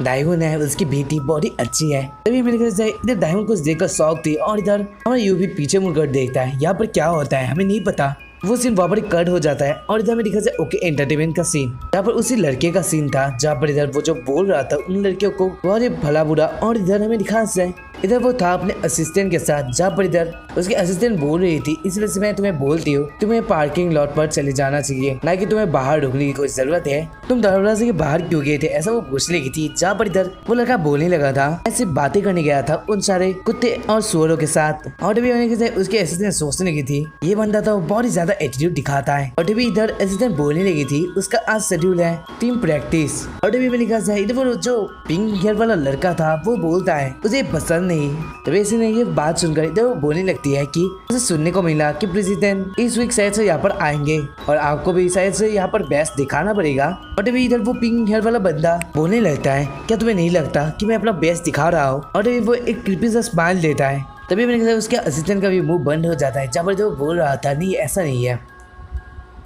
दायून है उसकी बेटी बहुत ही अच्छी है। तभी मेरे घर से इधर दायून को देखकर शौक थी और इधर हमारा यू भी पीछे मुड़कर देखता है यहाँ पर क्या होता है हमें नहीं पता। वो सीन वहाँ पर कट हो जाता है और इधर मेरे घर से ओके एंटरटेनमेंट का सीन जहाँ पर उसी लड़के का सीन था जहाँ पर इधर वो जो बोल रहा था उन लड़कियों को बहुत ही भला बुरा। और इधर हमें दिखा है इधर वो था अपने असिस्टेंट के साथ जहाँ पर इधर उसके असिस्टेंट बोल रही थी इस वजह से मैं तुम्हें बोलती हूँ तुम्हें पार्किंग लॉट पर चले जाना चाहिए, ना कि तुम्हें बाहर रुकने की कोई जरूरत है। तुम दरवाजे के बाहर क्यों गए थे ऐसा वो पूछने की थी। जहाँ पर इधर वो लड़का बोलने लगा था ऐसे बातें करने गया था उन सारे कुत्ते और सुअरों के साथ। और तभी उसके असिस्टेंट सोचने लगी थी ये बंदा तो बहुत ही ज्यादा एटीट्यूड दिखाता है। और तभी इधर असिस्टेंट बोलने लगी थी उसका आज शेड्यूल है टीम प्रैक्टिस। और तभी मैंने कहा इधर वो जो पिंक हेयर वाला लड़का था वो बोलता है उसे पसंद नहीं। तभी इसने ये बात सुनकर इधर वो बोलने लगती है कि उसे सुनने को मिला कि प्रेसिडेंट इस वीक शायद से यहाँ पर आएंगे और आपको भी शायद से यहाँ पर बेस्ट दिखाना पड़ेगा। और तभी इधर वो पिंक हेयर वाला बंदा बोलने लगता है क्या तुम्हें नहीं लगता कि मैं अपना बेस्ट दिखा रहा हूँ? और तभी वो एक क्रीपी सा स्माइल देता है। तभी मैंने कहा उसके असिस्टेंट का भी मुंह बंद हो जाता है जहाँ पर जो बोल रहा था नहीं ऐसा नहीं है।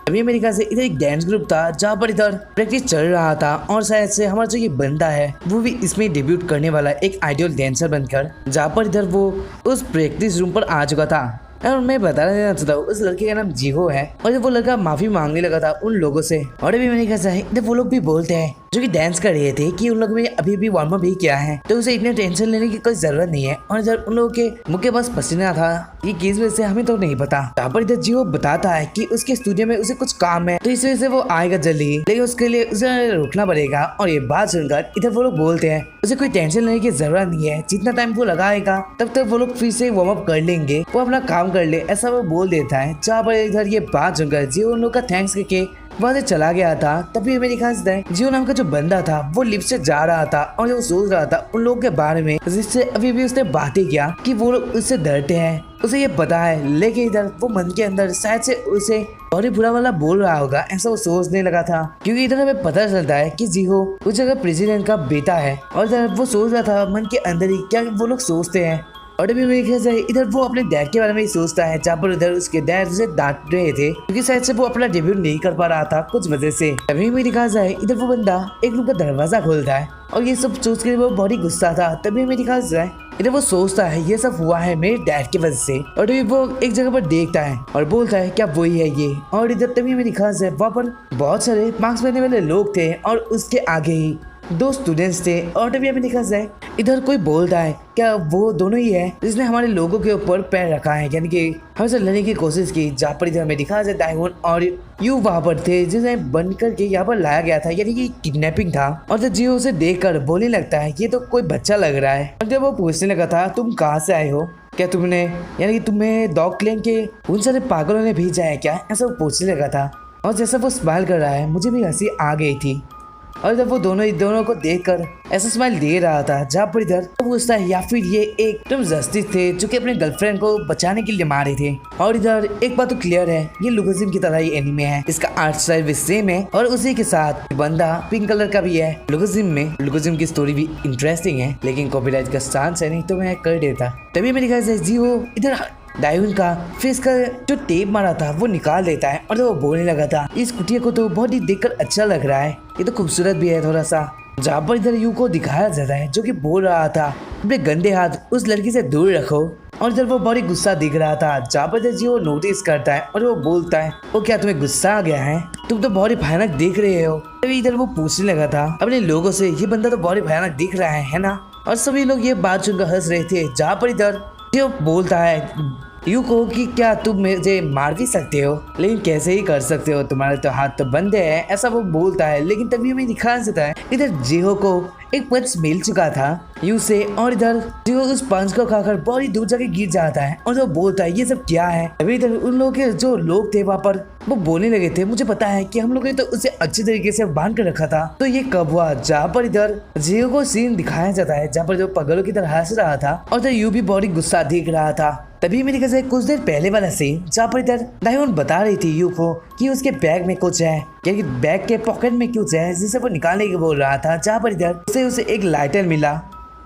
अभी अमेरिका से इधर एक डांस ग्रुप था जहाँ पर इधर प्रैक्टिस चल रहा था और शायद से हमारा जो ये बंदा है वो भी इसमें डेब्यूट करने वाला एक आइडियल डांसर बनकर। जहाँ पर इधर वो उस प्रैक्टिस रूम पर आ चुका था और मैं बताना देना चाहता हूँ उस लड़के का नाम जीहो है। और वो लड़का माफी मांगने लगा था उन लोगों से। और अभी मैंने कहा इधर वो लोग भी बोलते हैं जो कि डांस कर रहे थे कि उन लोगों ने अभी भी वार्म अप ही किया है, तो उसे इतने टेंशन लेने की कोई जरूरत नहीं है। और इधर उन लोगों के मुंह के पास पसीना था, ये किस वजह से हमें तो नहीं पता। यहाँ पर इधर जियो बताता है कि उसके स्टूडियो में उसे कुछ काम है, तो इस वजह से वो आएगा जल्दी, लेकिन उसके लिए उसे रुकना पड़ेगा। और ये बात सुनकर इधर वो लोग बोलते हैं उसे कोई टेंशन लेने की जरूरत नहीं है, जितना टाइम वो लगाएगा तब तक वो लोग फिर से वार्म अप कर लेंगे, वो अपना काम कर ले, ऐसा वो बोल देता है। जहाँ पर इधर ये बात सुनकर जियो उन लोग का थैंक्स करके वहाँ से चला गया था। तभी मेरे ख्याल से जियो नाम का जो बंदा था वो लिफ्ट से जा रहा था और वो सोच रहा था उन लोगों के बारे में जिससे अभी भी उसने बातें किया कि वो लोग उससे डरते हैं, उसे ये पता है। लेकिन इधर वो मन के अंदर शायद से उसे और बुरा वाला बोल रहा होगा, ऐसा वो सोचने लगा था। क्योंकि इधर हमें पता चलता है कि जियो उस जगह प्रेसिडेंट का बेटा है। और इधर वो सोच रहा था मन के अंदर ही क्या वो लोग सोचते हैं। और अभी मेरे ख्याल से इधर वो अपने डैड के बारे में ही सोचता है, जहाँ पर इधर उसके डैड उसे डांट रहे थे क्योंकि शायद से वो अपना डेब्यू नहीं कर पा रहा था कुछ वजह से। अभी मेरे ख्याल से इधर वो बंदा एक रूम का दरवाजा खोलता है और ये सब सोच कर वो बहुत ही गुस्सा था। तभी मेरे ख्याल से इधर वो सोचता है ये सब हुआ है मेरे डैड की वजह से। और तभी वो एक जगह पर देखता है और बोलता है क्या वही है ये। और इधर तभी मेरे ख्याल से वहाँ पर बहुत सारे मार्क्स पहनने वाले लोग थे और उसके आगे ही 2 स्टूडेंट्स थे। और तभी हमें देखा जाए इधर कोई बोलता है क्या वो दोनों ही है जिसने हमारे लोगों के ऊपर पैर रखा है, यानी कि हमसे लड़ने की कोशिश की। जहाँ पर इधर हमें दिखा जाए दाइवोन और यू वहाँ पर थे जिसे बंद करके यहाँ पर लाया गया था, यानी कि किडनैपिंग था। और जब जियो उसे देखकर बोलने लगता है ये तो कोई बच्चा लग रहा है। और जब वो पूछने लगा था तुम कहाँ से आए हो, क्या तुमने यानी कि तुम्हें डॉग क्लेन के उन सारे पागलों ने भेजा है क्या, ऐसा वो पूछने लगा था। और जैसा वो स्माइल कर रहा है मुझे भी हंसी आ गई थी। और जब वो दोनों को देखकर ऐसा स्माइल दे रहा था, जहाँ पर इधर वो पूछता है या फिर ये एक तुम जस्टिस थे जो कि अपने गर्लफ्रेंड को बचाने के लिए मारे थे। और इधर एक बात तो क्लियर है ये लुकाजिम की तरह ही एनिमे है, इसका आर्ट स्टाइल भी सेम है और उसी के साथ बंदा पिंक कलर का भी है। लुकाजिम की स्टोरी भी इंटरेस्टिंग है, लेकिन कॉपीराइट का चांस है नहीं तो मैं कर देता। तभी मेरे ख्याल से जियो इधर डाइवन का फेस का जो टेप मारा था वो निकाल देता है। और वो बोलने लगा था इस कुटिया को तो बहुत ही देखकर अच्छा लग रहा है, ये तो खूबसूरत भी है थोड़ा सा। जहाँ पर इधर यू को दिखाया जाता है जो कि बोल रहा था अपने गंदे हाथ उस लड़की से दूर रखो। और इधर वो बहुत ही गुस्सा दिख रहा था, जहाँ पर इधर जियो नोटिस करता है और वो बोलता है वो क्या तुम्हें गुस्सा आ गया है, तुम तो बहुत ही भयानक दिख रहे हो। तभी इधर वो पूछने लगा था अपने लोगों से ये बंदा तो बहुत ही भयानक दिख रहा है ना। और सभी लोग ये बात सुनकर हंस रहे थे। जहाँ पर इधर जो बोलता है यू को कि क्या तुम मुझे मार भी सकते हो, लेकिन कैसे ही कर सकते हो, तुम्हारे तो हाथ तो बंदे हैं, ऐसा वो बोलता है। लेकिन तभी हमें दिखा सकता है इधर जिहो को एक पंच मिल चुका था यू से। और इधर जिहो उस पंच को खाकर बहुत ही दूर जाके गिर जाता है और वो बोलता है ये सब क्या है। अभी इधर उन लोगों के जो लोग थे वहाँ पर वो बोलने लगे थे मुझे पता है कि हम लोगों ने तो उसे अच्छी तरीके से बांध कर रखा था, तो ये कब हुआ। जहाँ पर इधर जियो को सीन दिखाया जाता है जहाँ पर जो पगलों की तरह हंस रहा था और इधर यू भी बहुत ही गुस्सा दिख रहा था। तभी मेरे ख्याल से कुछ देर पहले वाला सीन जहाँ पर इधर दाइवोन बता रही थी यू को कि उसके बैग में कुछ है, क्योंकि बैग के पॉकेट में कुछ है जिसे वो निकालने की बोल रहा था। जहाँ पर इधर उसे एक लाइटर मिला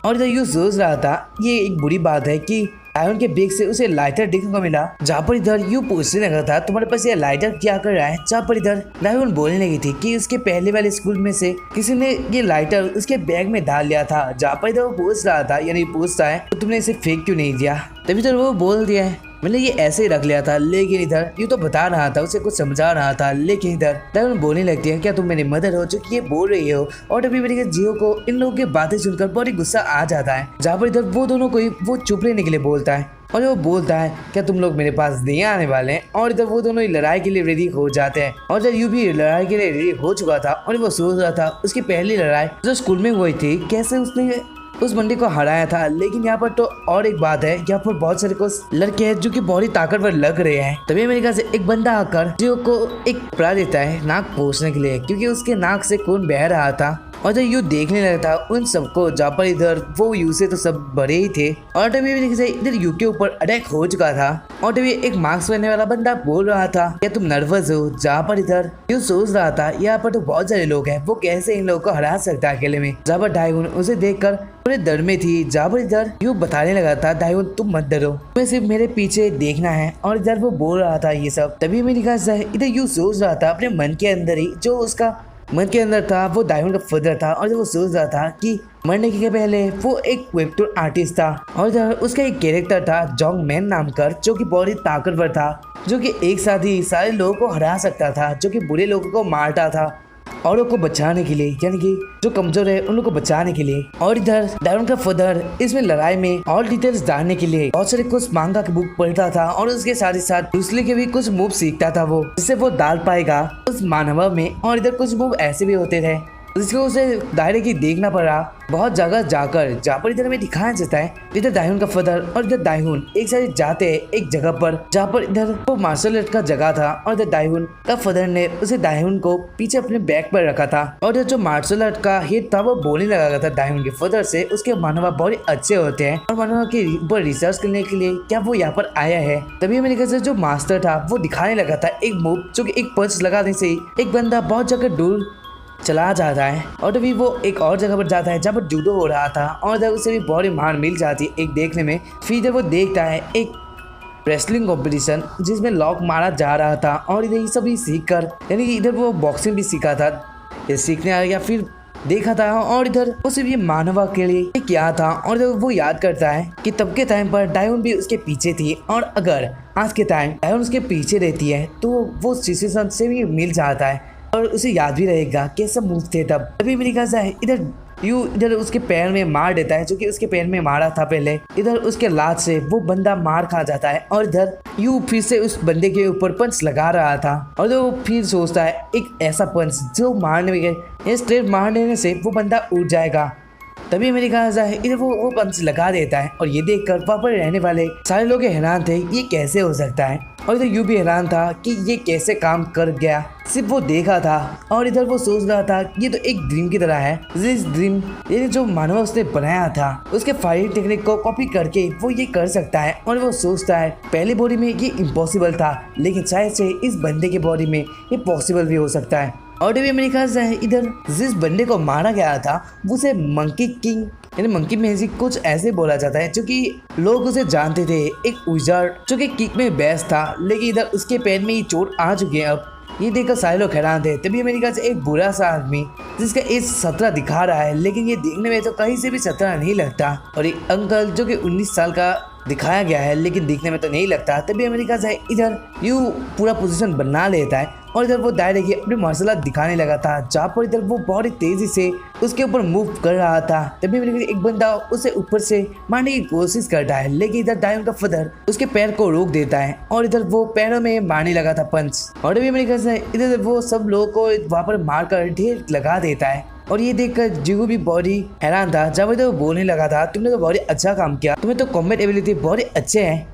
और इधर यू सोच रहा था ये एक बुरी बात है कि दाइवोन के बैग से उसे लाइटर देखने को मिला। जहाँ पर इधर यू पूछने लगा था तुम्हारे पास ये लाइटर क्या कर रहा है। जहाँ पर इधर दाइवोन बोलने लगी थी कि उसके पहले वाले स्कूल में से किसी ने ये लाइटर उसके बैग में डाल लिया था। जहाँ पर इधर वो पूछ रहा था यानी पूछता है तो तुमने इसे फेंक क्यों नहीं दिया। तभी तो वो बोल दिया है मैंने ये ऐसे ही रख लिया था। लेकिन इधर यू तो बता रहा था उसे कुछ समझा रहा था, लेकिन इधर दाइवोन बोलने लगती है क्या तुम मेरी मदर हो जो कि ये बोल रही हो। और अभी मेरे जियो को इन लोगों की बातें सुनकर बहुत ही गुस्सा आ जाता है। जहाँ पर इधर वो दोनों को वो चुप रहने के लिए बोलता है और वो बोलता है क्या तुम लोग मेरे पास नहीं आने वाले हैं। और इधर वो दोनों ही लड़ाई के लिए रेडी हो जाते हैं और इधर यू भी लड़ाई के लिए रेडी हो चुका था और वो सोच रहा था उसकी पहली लड़ाई जो स्कूल में हुई थी कैसे उसने उस बंदे को हराया था। लेकिन यहाँ पर तो और एक बात है, यहाँ पर बहुत सारे को लड़के हैं जो कि बहुत ही ताकतवर लग रहे हैं। तभी मेरे ख्याल से एक बंदा आकर जियो को एक कपड़ा देता है नाक पोंछने के लिए, क्योंकि उसके नाक से खून बह रहा था। और जब यू देखने लगा था उन सबको, जहाँ पर इधर वो यू से तो सब बड़े ही थे और तभी इधर यू के ऊपर अटैक हो चुका था। और तभी एक मास्क पहनने वाला बंदा बोल रहा था क्या तुम नर्वस हो। जहाँ पर इधर यू सोच रहा था यहाँ पर तो बहुत सारे लोग हैं, वो कैसे इन लोगों को हरा सकता है अकेले में। जहाँ पर दाइवोन उसे देखकर पूरे डर में थी। जहाँ पर इधर यू बताने लगा था दाइवोन तुम मत डरो, तुम्हें सिर्फ मेरे पीछे देखना है। और इधर वो बोल रहा था ये सब। तभी मेरे ख्याल से इधर यू सोच रहा था अपने मन के अंदर ही, जो उसका मन के अंदर था वो दाइवोन का फादर था। और जब वो सोच रहा था कि मरने के पहले वो एक वेबटून आर्टिस्ट था और इधर उसका एक कैरेक्टर था जोंग मैन नाम कर, जो कि बहुत ही ताकतवर था, जो कि एक साथ ही सारे लोगों को हरा सकता था, जो कि बुरे लोगों को मारता था। औरों को बचाने के लिए, यानी कि जो कमजोर है उन लोगों को बचाने के लिए। और इधर डायमंड का फादर इसमें लड़ाई में और डिटेल्स जानने के लिए बहुत सारे कुछ मांगा की बुक पढ़ता था और उसके साथ ही साथ दूसरे के भी कुछ मूव सीखता था वो, जिससे वो डाल पाएगा उस मानवा में। और इधर कुछ मूव ऐसे भी होते थे जिसको उसे दायरे की देखना पड़ा बहुत जगह जाकर, जहाँ पर इधर हमें दिखाया जाता है इधर दाहिन का फादर और इधर दाहिन एक साथ जाते हैं एक जगह पर, जहाँ पर इधर वो मार्शल आर्ट का जगह था और इधर दाहिन का फादर ने उसे दाहिन को पीछे अपने बैग पर रखा था। और इधर जो मार्शल आर्ट का हेड था वो बोलने लगा था दाहिन के फादर से उसके मानवा बहुत अच्छे होते हैं और मानवा के ऊपर रिसर्च करने के लिए क्या वो यहाँ पर आया है। तभी मेरे ख्याल से जो मास्टर था वो दिखाने लगा था एक मूव, जो कि एक पंच लगाने से ही एक बंदा बहुत जगह दूर चला जाता है। और तभी वो एक और जगह पर जाता है जहाँ पर जूडो हो रहा था और इधर उसे भी बहुत मार मिल जाती है एक देखने में। फिर इधर वो देखता है एक रेसलिंग कंपटीशन जिसमें लॉक मारा जा रहा था और इधर ये सभी सीख कर, यानी कि इधर वो बॉक्सिंग भी सीखा था, ये सीखने आ गया फिर देखा था। और इधर उसे भी मानवा के लिए क्या था और इधर वो याद करता है कि तब के टाइम पर डायन भी उसके पीछे थी और अगर आज के टाइम डायन उसके पीछे रहती है तो वो सिचुएशन से भी मिल जाता है और उसे याद भी रहेगा कैसा मूव थे तब। तभी मेरी ख्याल से इधर उसके पैर में मार देता है, जो कि उसके पैर में मारा था पहले। इधर उसके लात से वो बंदा मार खा जाता है और इधर यू फिर से उस बंदे के ऊपर पंच लगा रहा था और वो फिर सोचता है एक ऐसा पंच जो मारने में स्ट्रेट मार देने से वो बंदा उठ जाएगा। तभी मेरी ख्याल से इधर वो पंच लगा देता है और ये देखकर वहाँ पर रहने वाले सारे लोग हैरान थे ये कैसे हो सकता है। और इधर यू भी हैरान था कि ये कैसे काम कर गया, सिर्फ वो देखा था और इधर वो सोच रहा था ये तो एक ड्रीम की तरह है। इस ड्रीम ये जो मानव उसने बनाया था उसके फायरिंग टेक्निक को कॉपी करके वो ये कर सकता है। और वो सोचता है पहली बॉडी में ये इम्पॉसिबल था लेकिन शायद से इस बंदे की बॉडी में ये पॉसिबल भी हो सकता है। और तभी मेरे ख्याल से इधर जिस बंदे को मारा गया था उसे मंकी किंग यानी मंकी मैजिक कुछ ऐसे बोला जाता है, जो कि लोग उसे जानते थे एक विजार्ड जो कि किक में बेस्ट था, लेकिन इधर उसके पैर में ये चोट आ चुकी है। अब ये देखकर सारे लोग हैरान थे। तभी मेरे ख्याल से एक बुरा सा आदमी जिसका एज 17 दिखा रहा है लेकिन ये देखने में तो कहीं से भी 17 नहीं लगता, और एक अंकल जो कि 19 साल का दिखाया गया है लेकिन दिखने में तो नहीं लगता। तभी अमेरिका से इधर यू पूरा पोजीशन बना लेता है और इधर वो दायरे की अपनी मार्शल आर्ट दिखाने लगा था, जहाँ पर इधर वो बहुत ही तेजी से उसके ऊपर मूव कर रहा था। तभी अमेरिका एक बंदा उसे ऊपर से मारने की कोशिश करता है लेकिन इधर डायन का फादर उसके पैर को रोक देता है और इधर वो पैरों में मारने लगा था पंच। और तभी अमेरिका से इधर वो सब लोगों को वहाँ पर मारकर ढेर लगा देता है। और ये देखकर जिगू भी बहुत ही हैरान था, जब तो बोलने लगा था तुमने तो बहुत ही अच्छा काम किया, तुम्हें तो कॉम्बैट एबिलिटी बहुत ही अच्छे हैं।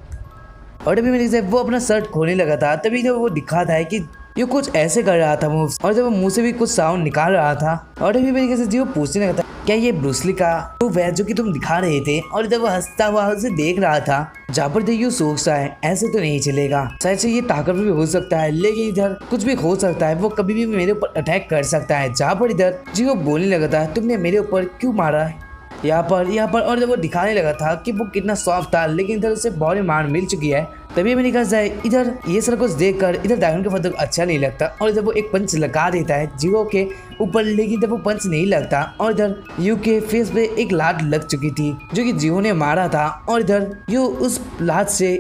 और तभी मेरे से वो अपना शर्ट खोलने लगा था, तभी जब वो दिखाता है कि ये कुछ ऐसे कर रहा था मूव्स, और जब वो मुंह से भी कुछ साउंड निकाल रहा था। और तभी मेरे से जो पूछने लगा था क्या ये ब्रूसली का मूव है जो कि तुम दिखा रहे थे, और इधर वो हंसता हुआ उसे देख रहा था। जहाँ पर देखिए सोचता है ऐसे तो नहीं चलेगा, शायद से ये ताकतवर भी हो सकता है लेकिन इधर कुछ भी हो सकता है, वो कभी भी मेरे ऊपर अटैक कर सकता है। जहाँ पर इधर जी वो बोलने लगा था तुमने मेरे ऊपर क्यों मारा है यहाँ पर। और जब वो दिखाने लगा था कि वो कितना सॉफ्ट था लेकिन इधर उसे बहुत ही मार मिल चुकी है। तभी मैंने कहा जाए इधर ये सारा कुछ देखकर इधर डायन के फादर अच्छा नहीं लगता, और इधर वो एक पंच लगा देता है जियो के ऊपर, लेकिन इधर वो पंच नहीं लगता और इधर यू के फेस पे एक लात लग चुकी थी जो कि जियो ने मारा था। और इधर यू उस लात से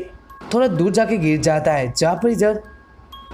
थोड़ा दूर जाके गिर जाता है, जहाँ पर इधर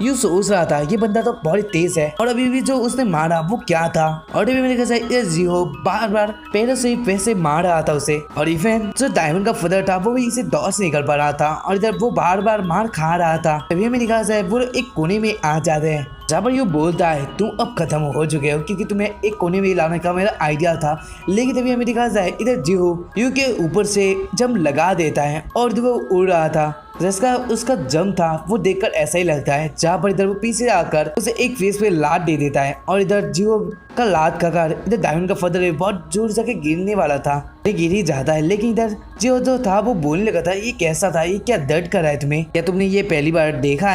यू सोच रहा था ये बंदा तो बहुत तेज है और अभी भी जो उसने मारा वो क्या था। और अभी मेरे ख्याल जियो बार बार पैरों से पैसे मार रहा था उसे, और इवन जो डायमंड का फादर था वो भी इसे डॉस नहीं कर पा रहा था और इधर वो बार बार मार खा रहा था। तभी मेरे ख्याल से वो एक कोने में आ जाते हैं, जहाँ पर यू बोलता है तुम अब खत्म हो चुके हो क्योंकि तुम्हें एक कोने में लाने का मेरा आइडिया था। लेकिन तभी हमें दिखा जाए इधर जियो यू के ऊपर से जम लगा देता है और इधर वो उड़ रहा था, जिसका उसका जम था वो देखकर ऐसा ही लगता है। जहाँ पर इधर वो पीछे आकर उसे एक फेस पे लात दे देता है और इधर जियो का लात खाकर इधर डायमंड का फादर बहुत जोर से गिरने वाला था, ये गिर ही जाता है। लेकिन इधर जियो जो था वो बोलने लगा था ये कैसा था, ये क्या दर्द कर रहा है तुम्हें, क्या तुमने ये पहली बार देखा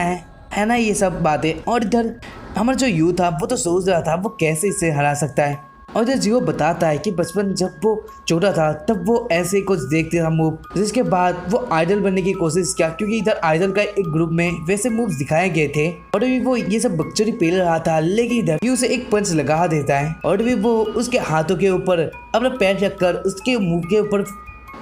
है ना ये सब बातें। और इधर हमारा जो यू था वो तो सोच रहा था वो कैसे इसे हरा सकता है। और इधर जियो बताता है कि बचपन जब वो छोटा था तब वो ऐसे कुछ देखते था मूव, जिसके बाद वो आइडल बनने की कोशिश किया क्योंकि इधर आइडल का एक ग्रुप में वैसे मूव्स दिखाए गए थे। और अभी वो ये सब बकचोदी पेल रहा था लेकिन इधर यू से एक पंच लगा देता है और अभी वो उसके हाथों के ऊपर अपना पैर रखकर उसके मुंह के ऊपर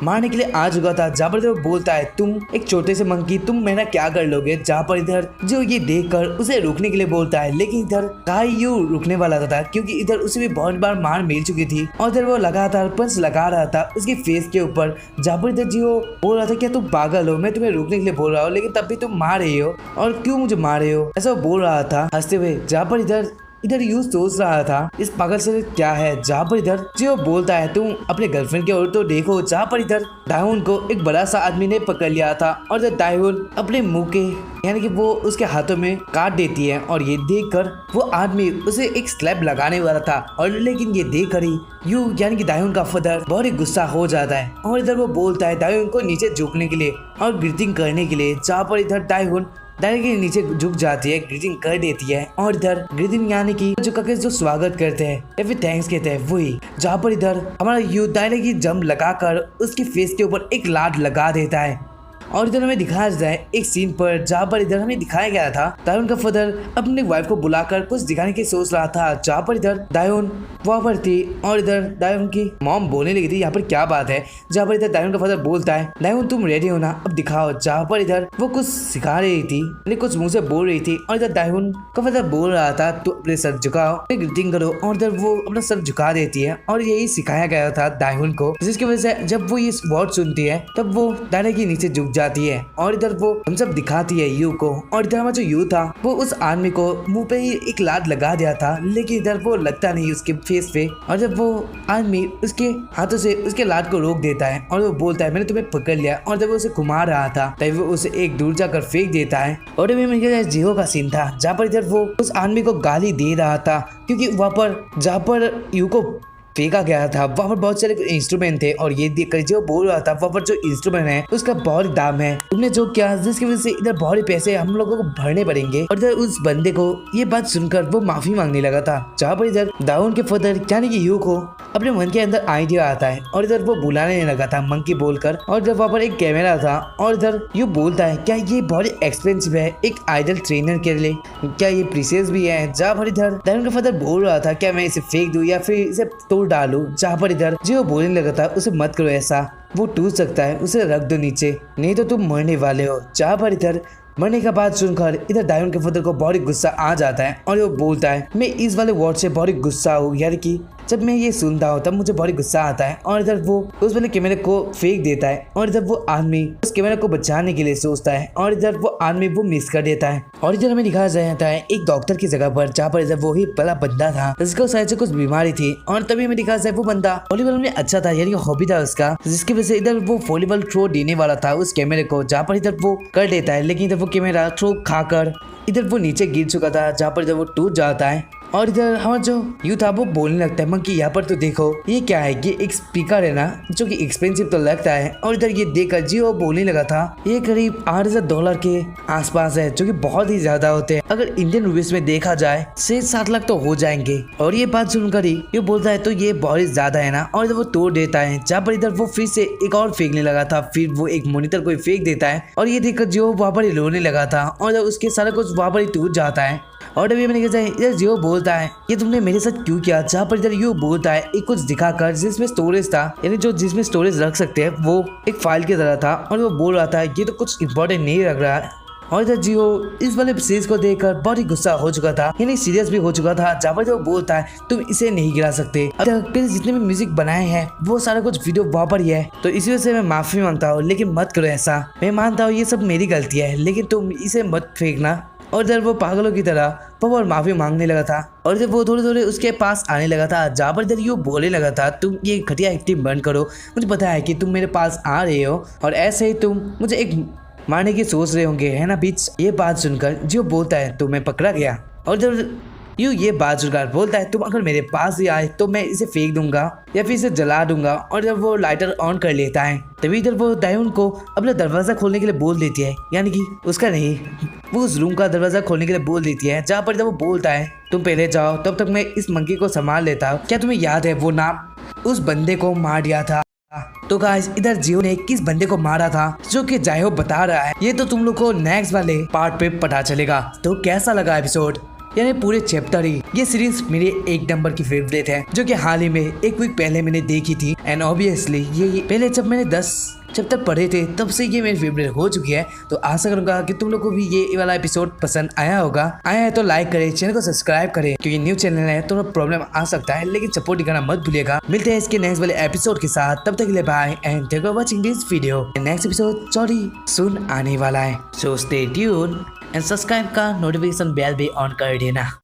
मारने के लिए आ चुका था। जहाँ पर इधर वो बोलता है तुम एक छोटे से मंकी, तुम मेरा क्या कर लोगे। जहाँ पर इधर जो ये देखकर उसे रुकने के लिए बोलता है, लेकिन इधर काइयू रुकने वाला था क्योंकि इधर उसे भी बहुत बार मार मिल चुकी थी और इधर वो लगातार पंच लगा रहा था उसके फेस के ऊपर। जहाँ पर इधर जियो बोल रहा था क्या तुम पागल हो, मैं तुम्हें रुकने के लिए बोल रहा हूँ लेकिन तब भी तुम मार रही हो और क्यों मुझे मार रहे हो, ऐसा वो बोल रहा था हंसते हुए। जहाँ पर इधर यूं सोच रहा था इस पागल से क्या है। जहाँ पर इधर जो बोलता है तुम अपने गर्लफ्रेंड की ओर तो देखो। जहाँ पर इधर दाहुन को एक बड़ा सा आदमी ने पकड़ लिया था और इधर दाहुन अपने मुंह के यानी कि वो उसके हाथों में काट देती है और ये देखकर वो आदमी उसे एक स्लैब लगाने वाला था और लेकिन ये देखकर ही यू यानी कि दाहुन का फादर बहुत ही गुस्सा हो जाता है और इधर वो बोलता है दाहुन को नीचे झुकने के लिए और ग्रीटिंग करने के लिए। जहाँ पर इधर दाहुन दाहिने के नीचे झुक जाती है, ग्रीटिंग कर देती है और इधर ग्रीटिंग यानी कि जो कके जो स्वागत करते हैं या फिर थैंक्स कहते हैं वही। जहाँ पर इधर हमारा यू दाहिने की जंप लगाकर उसकी फेस के ऊपर एक लात लगा देता है और इधर हमें दिखाया जाता है एक सीन पर जहाँ पर इधर हमें दिखाया गया था दाहुन का फादर अपने वाइफ को बुलाकर कुछ दिखाने की सोच रहा था। जहाँ पर इधर दाहुन वहाँ पर थी और इधर दाहुन की मॉम बोलने लगी थी यहाँ पर क्या बात है। जहाँ पर इधर दाहुन का फादर बोलता है दाहुन तुम रेडी हो ना, अब दिखाओ। जहाँ पर इधर वो कुछ सिखा रही थी यानी कुछ मुँह से बोल रही थी और इधर दाहुन का फादर बोल रहा था तो अपने सर झुकाओ, ग्रीटिंग करो और इधर वो अपना सर झुका देती है और यही सिखाया गया था दाहुन को, जिसकी वजह से जब वो ये वर्ड सुनती है तब वो दाहिने के नीचे झुक जाती है और इधर वो हम सब दिखाती है यू को। और इधर हमारा जो यू था वो उस आदमी को मुंह पे ही एक लात लगा दिया था लेकिन इधर वो लगता नहीं उसके फेस पे और जब वो आदमी उसके हाथों से उसके लात को रोक देता है और वो बोलता है मैंने तुम्हें पकड़ लिया और जब वो उसे घुमा रहा था तब वो उसे एक दूर जाकर फेंक देता है। और अभी जियो का सीन था जहाँ पर इधर वो उस आदमी को गाली दे रहा था क्योंकि वहाँ पर जहाँ पर यू को फेंका गया था वहाँ पर बहुत सारे इंस्ट्रूमेंट थे और ये देखकर जो बोल रहा था वहाँ पर जो इंस्ट्रूमेंट है उसका बहुत दाम है, तुमने जो किया जिसकी वजह से इधर बहुत पैसे हम लोगों को भरने पड़ेंगे। और इधर उस बंदे को ये बात सुनकर वो माफी मांगने लगा था। जहाँ पर इधर दाहुन के फादर यानी कि यू को अपने मन के अंदर आइडिया आता है और इधर वो बुलाने लगा था मंकी बोलकर और जब वहाँ पर एक कैमरा था और इधर यू बोलता है क्या ये बहुत एक्सपेंसिव है एक आइडल ट्रेनर के लिए, क्या ये प्रीसियस भी है। जहाँ पर इधर दाहुन का फादर बोल रहा था क्या मैं इसे फेंक दूं या फिर इसे तोड़ डालूं। जहाँ पर इधर जो बोलने लगा था उसे मत करो ऐसा, वो टूट सकता है, उसे रख दो नीचे नहीं तो तुम मरने वाले हो। जहाँ पर इधर मरने का बात सुनकर इधर दाहुन के फादर को बहुत गुस्सा आ जाता है और वो बोलता है मैं इस वाले वर्ड से बहुत गुस्सा हूँ यार कि जब मैं ये सुनता हूँ तब मुझे बहुत गुस्सा आता है। और इधर वो उस वाले कैमरे को फेंक देता है और इधर वो आदमी उस कैमरे को बचाने के लिए सोचता है और इधर वो आदमी वो मिस कर देता है। और इधर हमें दिखाया जाता है एक डॉक्टर की जगह पर जहाँ पर इधर वो ही बड़ा बंदा था जिसको शायद से कुछ बीमारी थी और तभी हमें दिखाया जाए वो बंदा वॉलीबॉल में अच्छा था यानी हॉबी था उसका, जिसकी वजह से इधर वो वॉलीबॉल थ्रो देने वाला था उस कैमरे को। जहाँ पर इधर वो कर देता है लेकिन इधर वो कैमरा थ्रो खाकर इधर वो नीचे गिर चुका था जहाँ पर इधर वो टूट जाता है। और इधर हमारा जो यू था वो बोलने लगता है मंकी यहाँ पर तो देखो ये क्या है, ये एक स्पीकर है ना जो कि एक्सपेंसिव तो लगता है। और इधर ये देखकर जियो बोलने लगा था ये करीब $8,000 के आसपास है जो कि बहुत ही ज्यादा होते हैं, अगर इंडियन रुपीस में देखा जाए 6-7 लाख तो हो जाएंगे। और ये बात सुनकर ही ये बोलता है तो ये बहुत ज्यादा है ना और इधर वो तोड़ देता है। जहाँ पर इधर वो फिर से एक और फेंकने लगा था, फिर वो एक मॉनिटर को फेंक देता है और ये देखकर जियो वहाँ पर ही रोने लगा था और उसके सारा कुछ वहाँ पर ही टूट जाता है। और अभी मैंने कहा इधर जियो बोलता है ये तुमने मेरे साथ क्यों किया। जहाँ पर इधर यू बोलता है एक कुछ दिखाकर जिसमें स्टोरेज था यानी जो जिसमें स्टोरेज रख सकते हैं वो एक फाइल की तरह था और वो बोल रहा था ये तो कुछ इम्पोर्टेंट नहीं रख रहा है। और इधर जियो इस वाले सीरीज को देखकर बहुत ही गुस्सा हो चुका था यानी सीरियस भी हो चुका था। जहाँ पर वो बोलता है तुम इसे नहीं गिरा सकते, अब जितने भी म्यूजिक बनाए हैं वो सारा कुछ वीडियो वहाँ पर ही है तो इसी वजह से मैं माफी मांगता हूँ लेकिन मत करो ऐसा, मैं मानता हूँ ये सब मेरी गलती है लेकिन तुम इसे मत फेंकना। और इधर वो पागलों की तरह पर माफी मांगने लगा था और इधर वो थोड़े थोड़े उसके पास आने लगा था। जहाँ पर इधर यू बोलने लगा था तुम ये घटिया एक्टिंग बंद करो, मुझे पता है कि तुम मेरे पास आ रहे हो और ऐसे ही तुम मुझे एक मारने की सोच रहे होंगे है ना बीच। ये बात सुनकर जो बोलता है तो मैं पकड़ा गया और इधर यू ये बात सुनकर बोलता है तुम अगर मेरे पास ही आए तो मैं इसे फेंक दूंगा या फिर इसे जला दूंगा। और जब वो लाइटर ऑन कर लेता है तभी इधर वो दाहुन को अपना दरवाजा खोलने के लिए बोल देती है यानी कि उसका नहीं वो उस रूम का दरवाजा खोलने के लिए बोल देती है। जहाँ पर जब वो बोलता है तुम पहले जाओ तब तक मैं इस मंकी को संभाल लेता हूँ। क्या तुम्हें याद है वो नाम उस बंदे को मार दिया था। तो गाइस इधर जियो ने किस बंदे को मारा था जो कि जायो बता रहा है, ये तो तुम लोग को नेक्स्ट वाले पार्ट पे पता चलेगा। तो कैसा लगा एपिसोड यानी पूरे चैप्टर ही। ये सीरीज मेरे एक नंबर की फेवरेट है, जो कि हाल ही में एक वीक पहले मैंने देखी थी। एंड ऑब्वियसली ये पहले जब मैंने 10 चैप्टर पढ़े थे तब से ये मेरी फेवरेट हो चुकी है। तो आशा करूंगा कि तुम लोग को भी ये वाला एपिसोड पसंद आया होगा। आया है तो लाइक करें, चैनल को सब्सक्राइब करें, क्योंकि न्यू चैनल है थोड़ा प्रॉब्लम आ सकता है, लेकिन सपोर्ट करना मत भूलिएगा। मिलते हैं इसके नेक्स्ट वाले एपिसोड के साथ, तब तक के लिए bye and thank you for watching this video. Next episode sorry soon आने वाला है, so stay tuned and subscribe का नोटिफिकेशन बेल भी ऑन कर देना।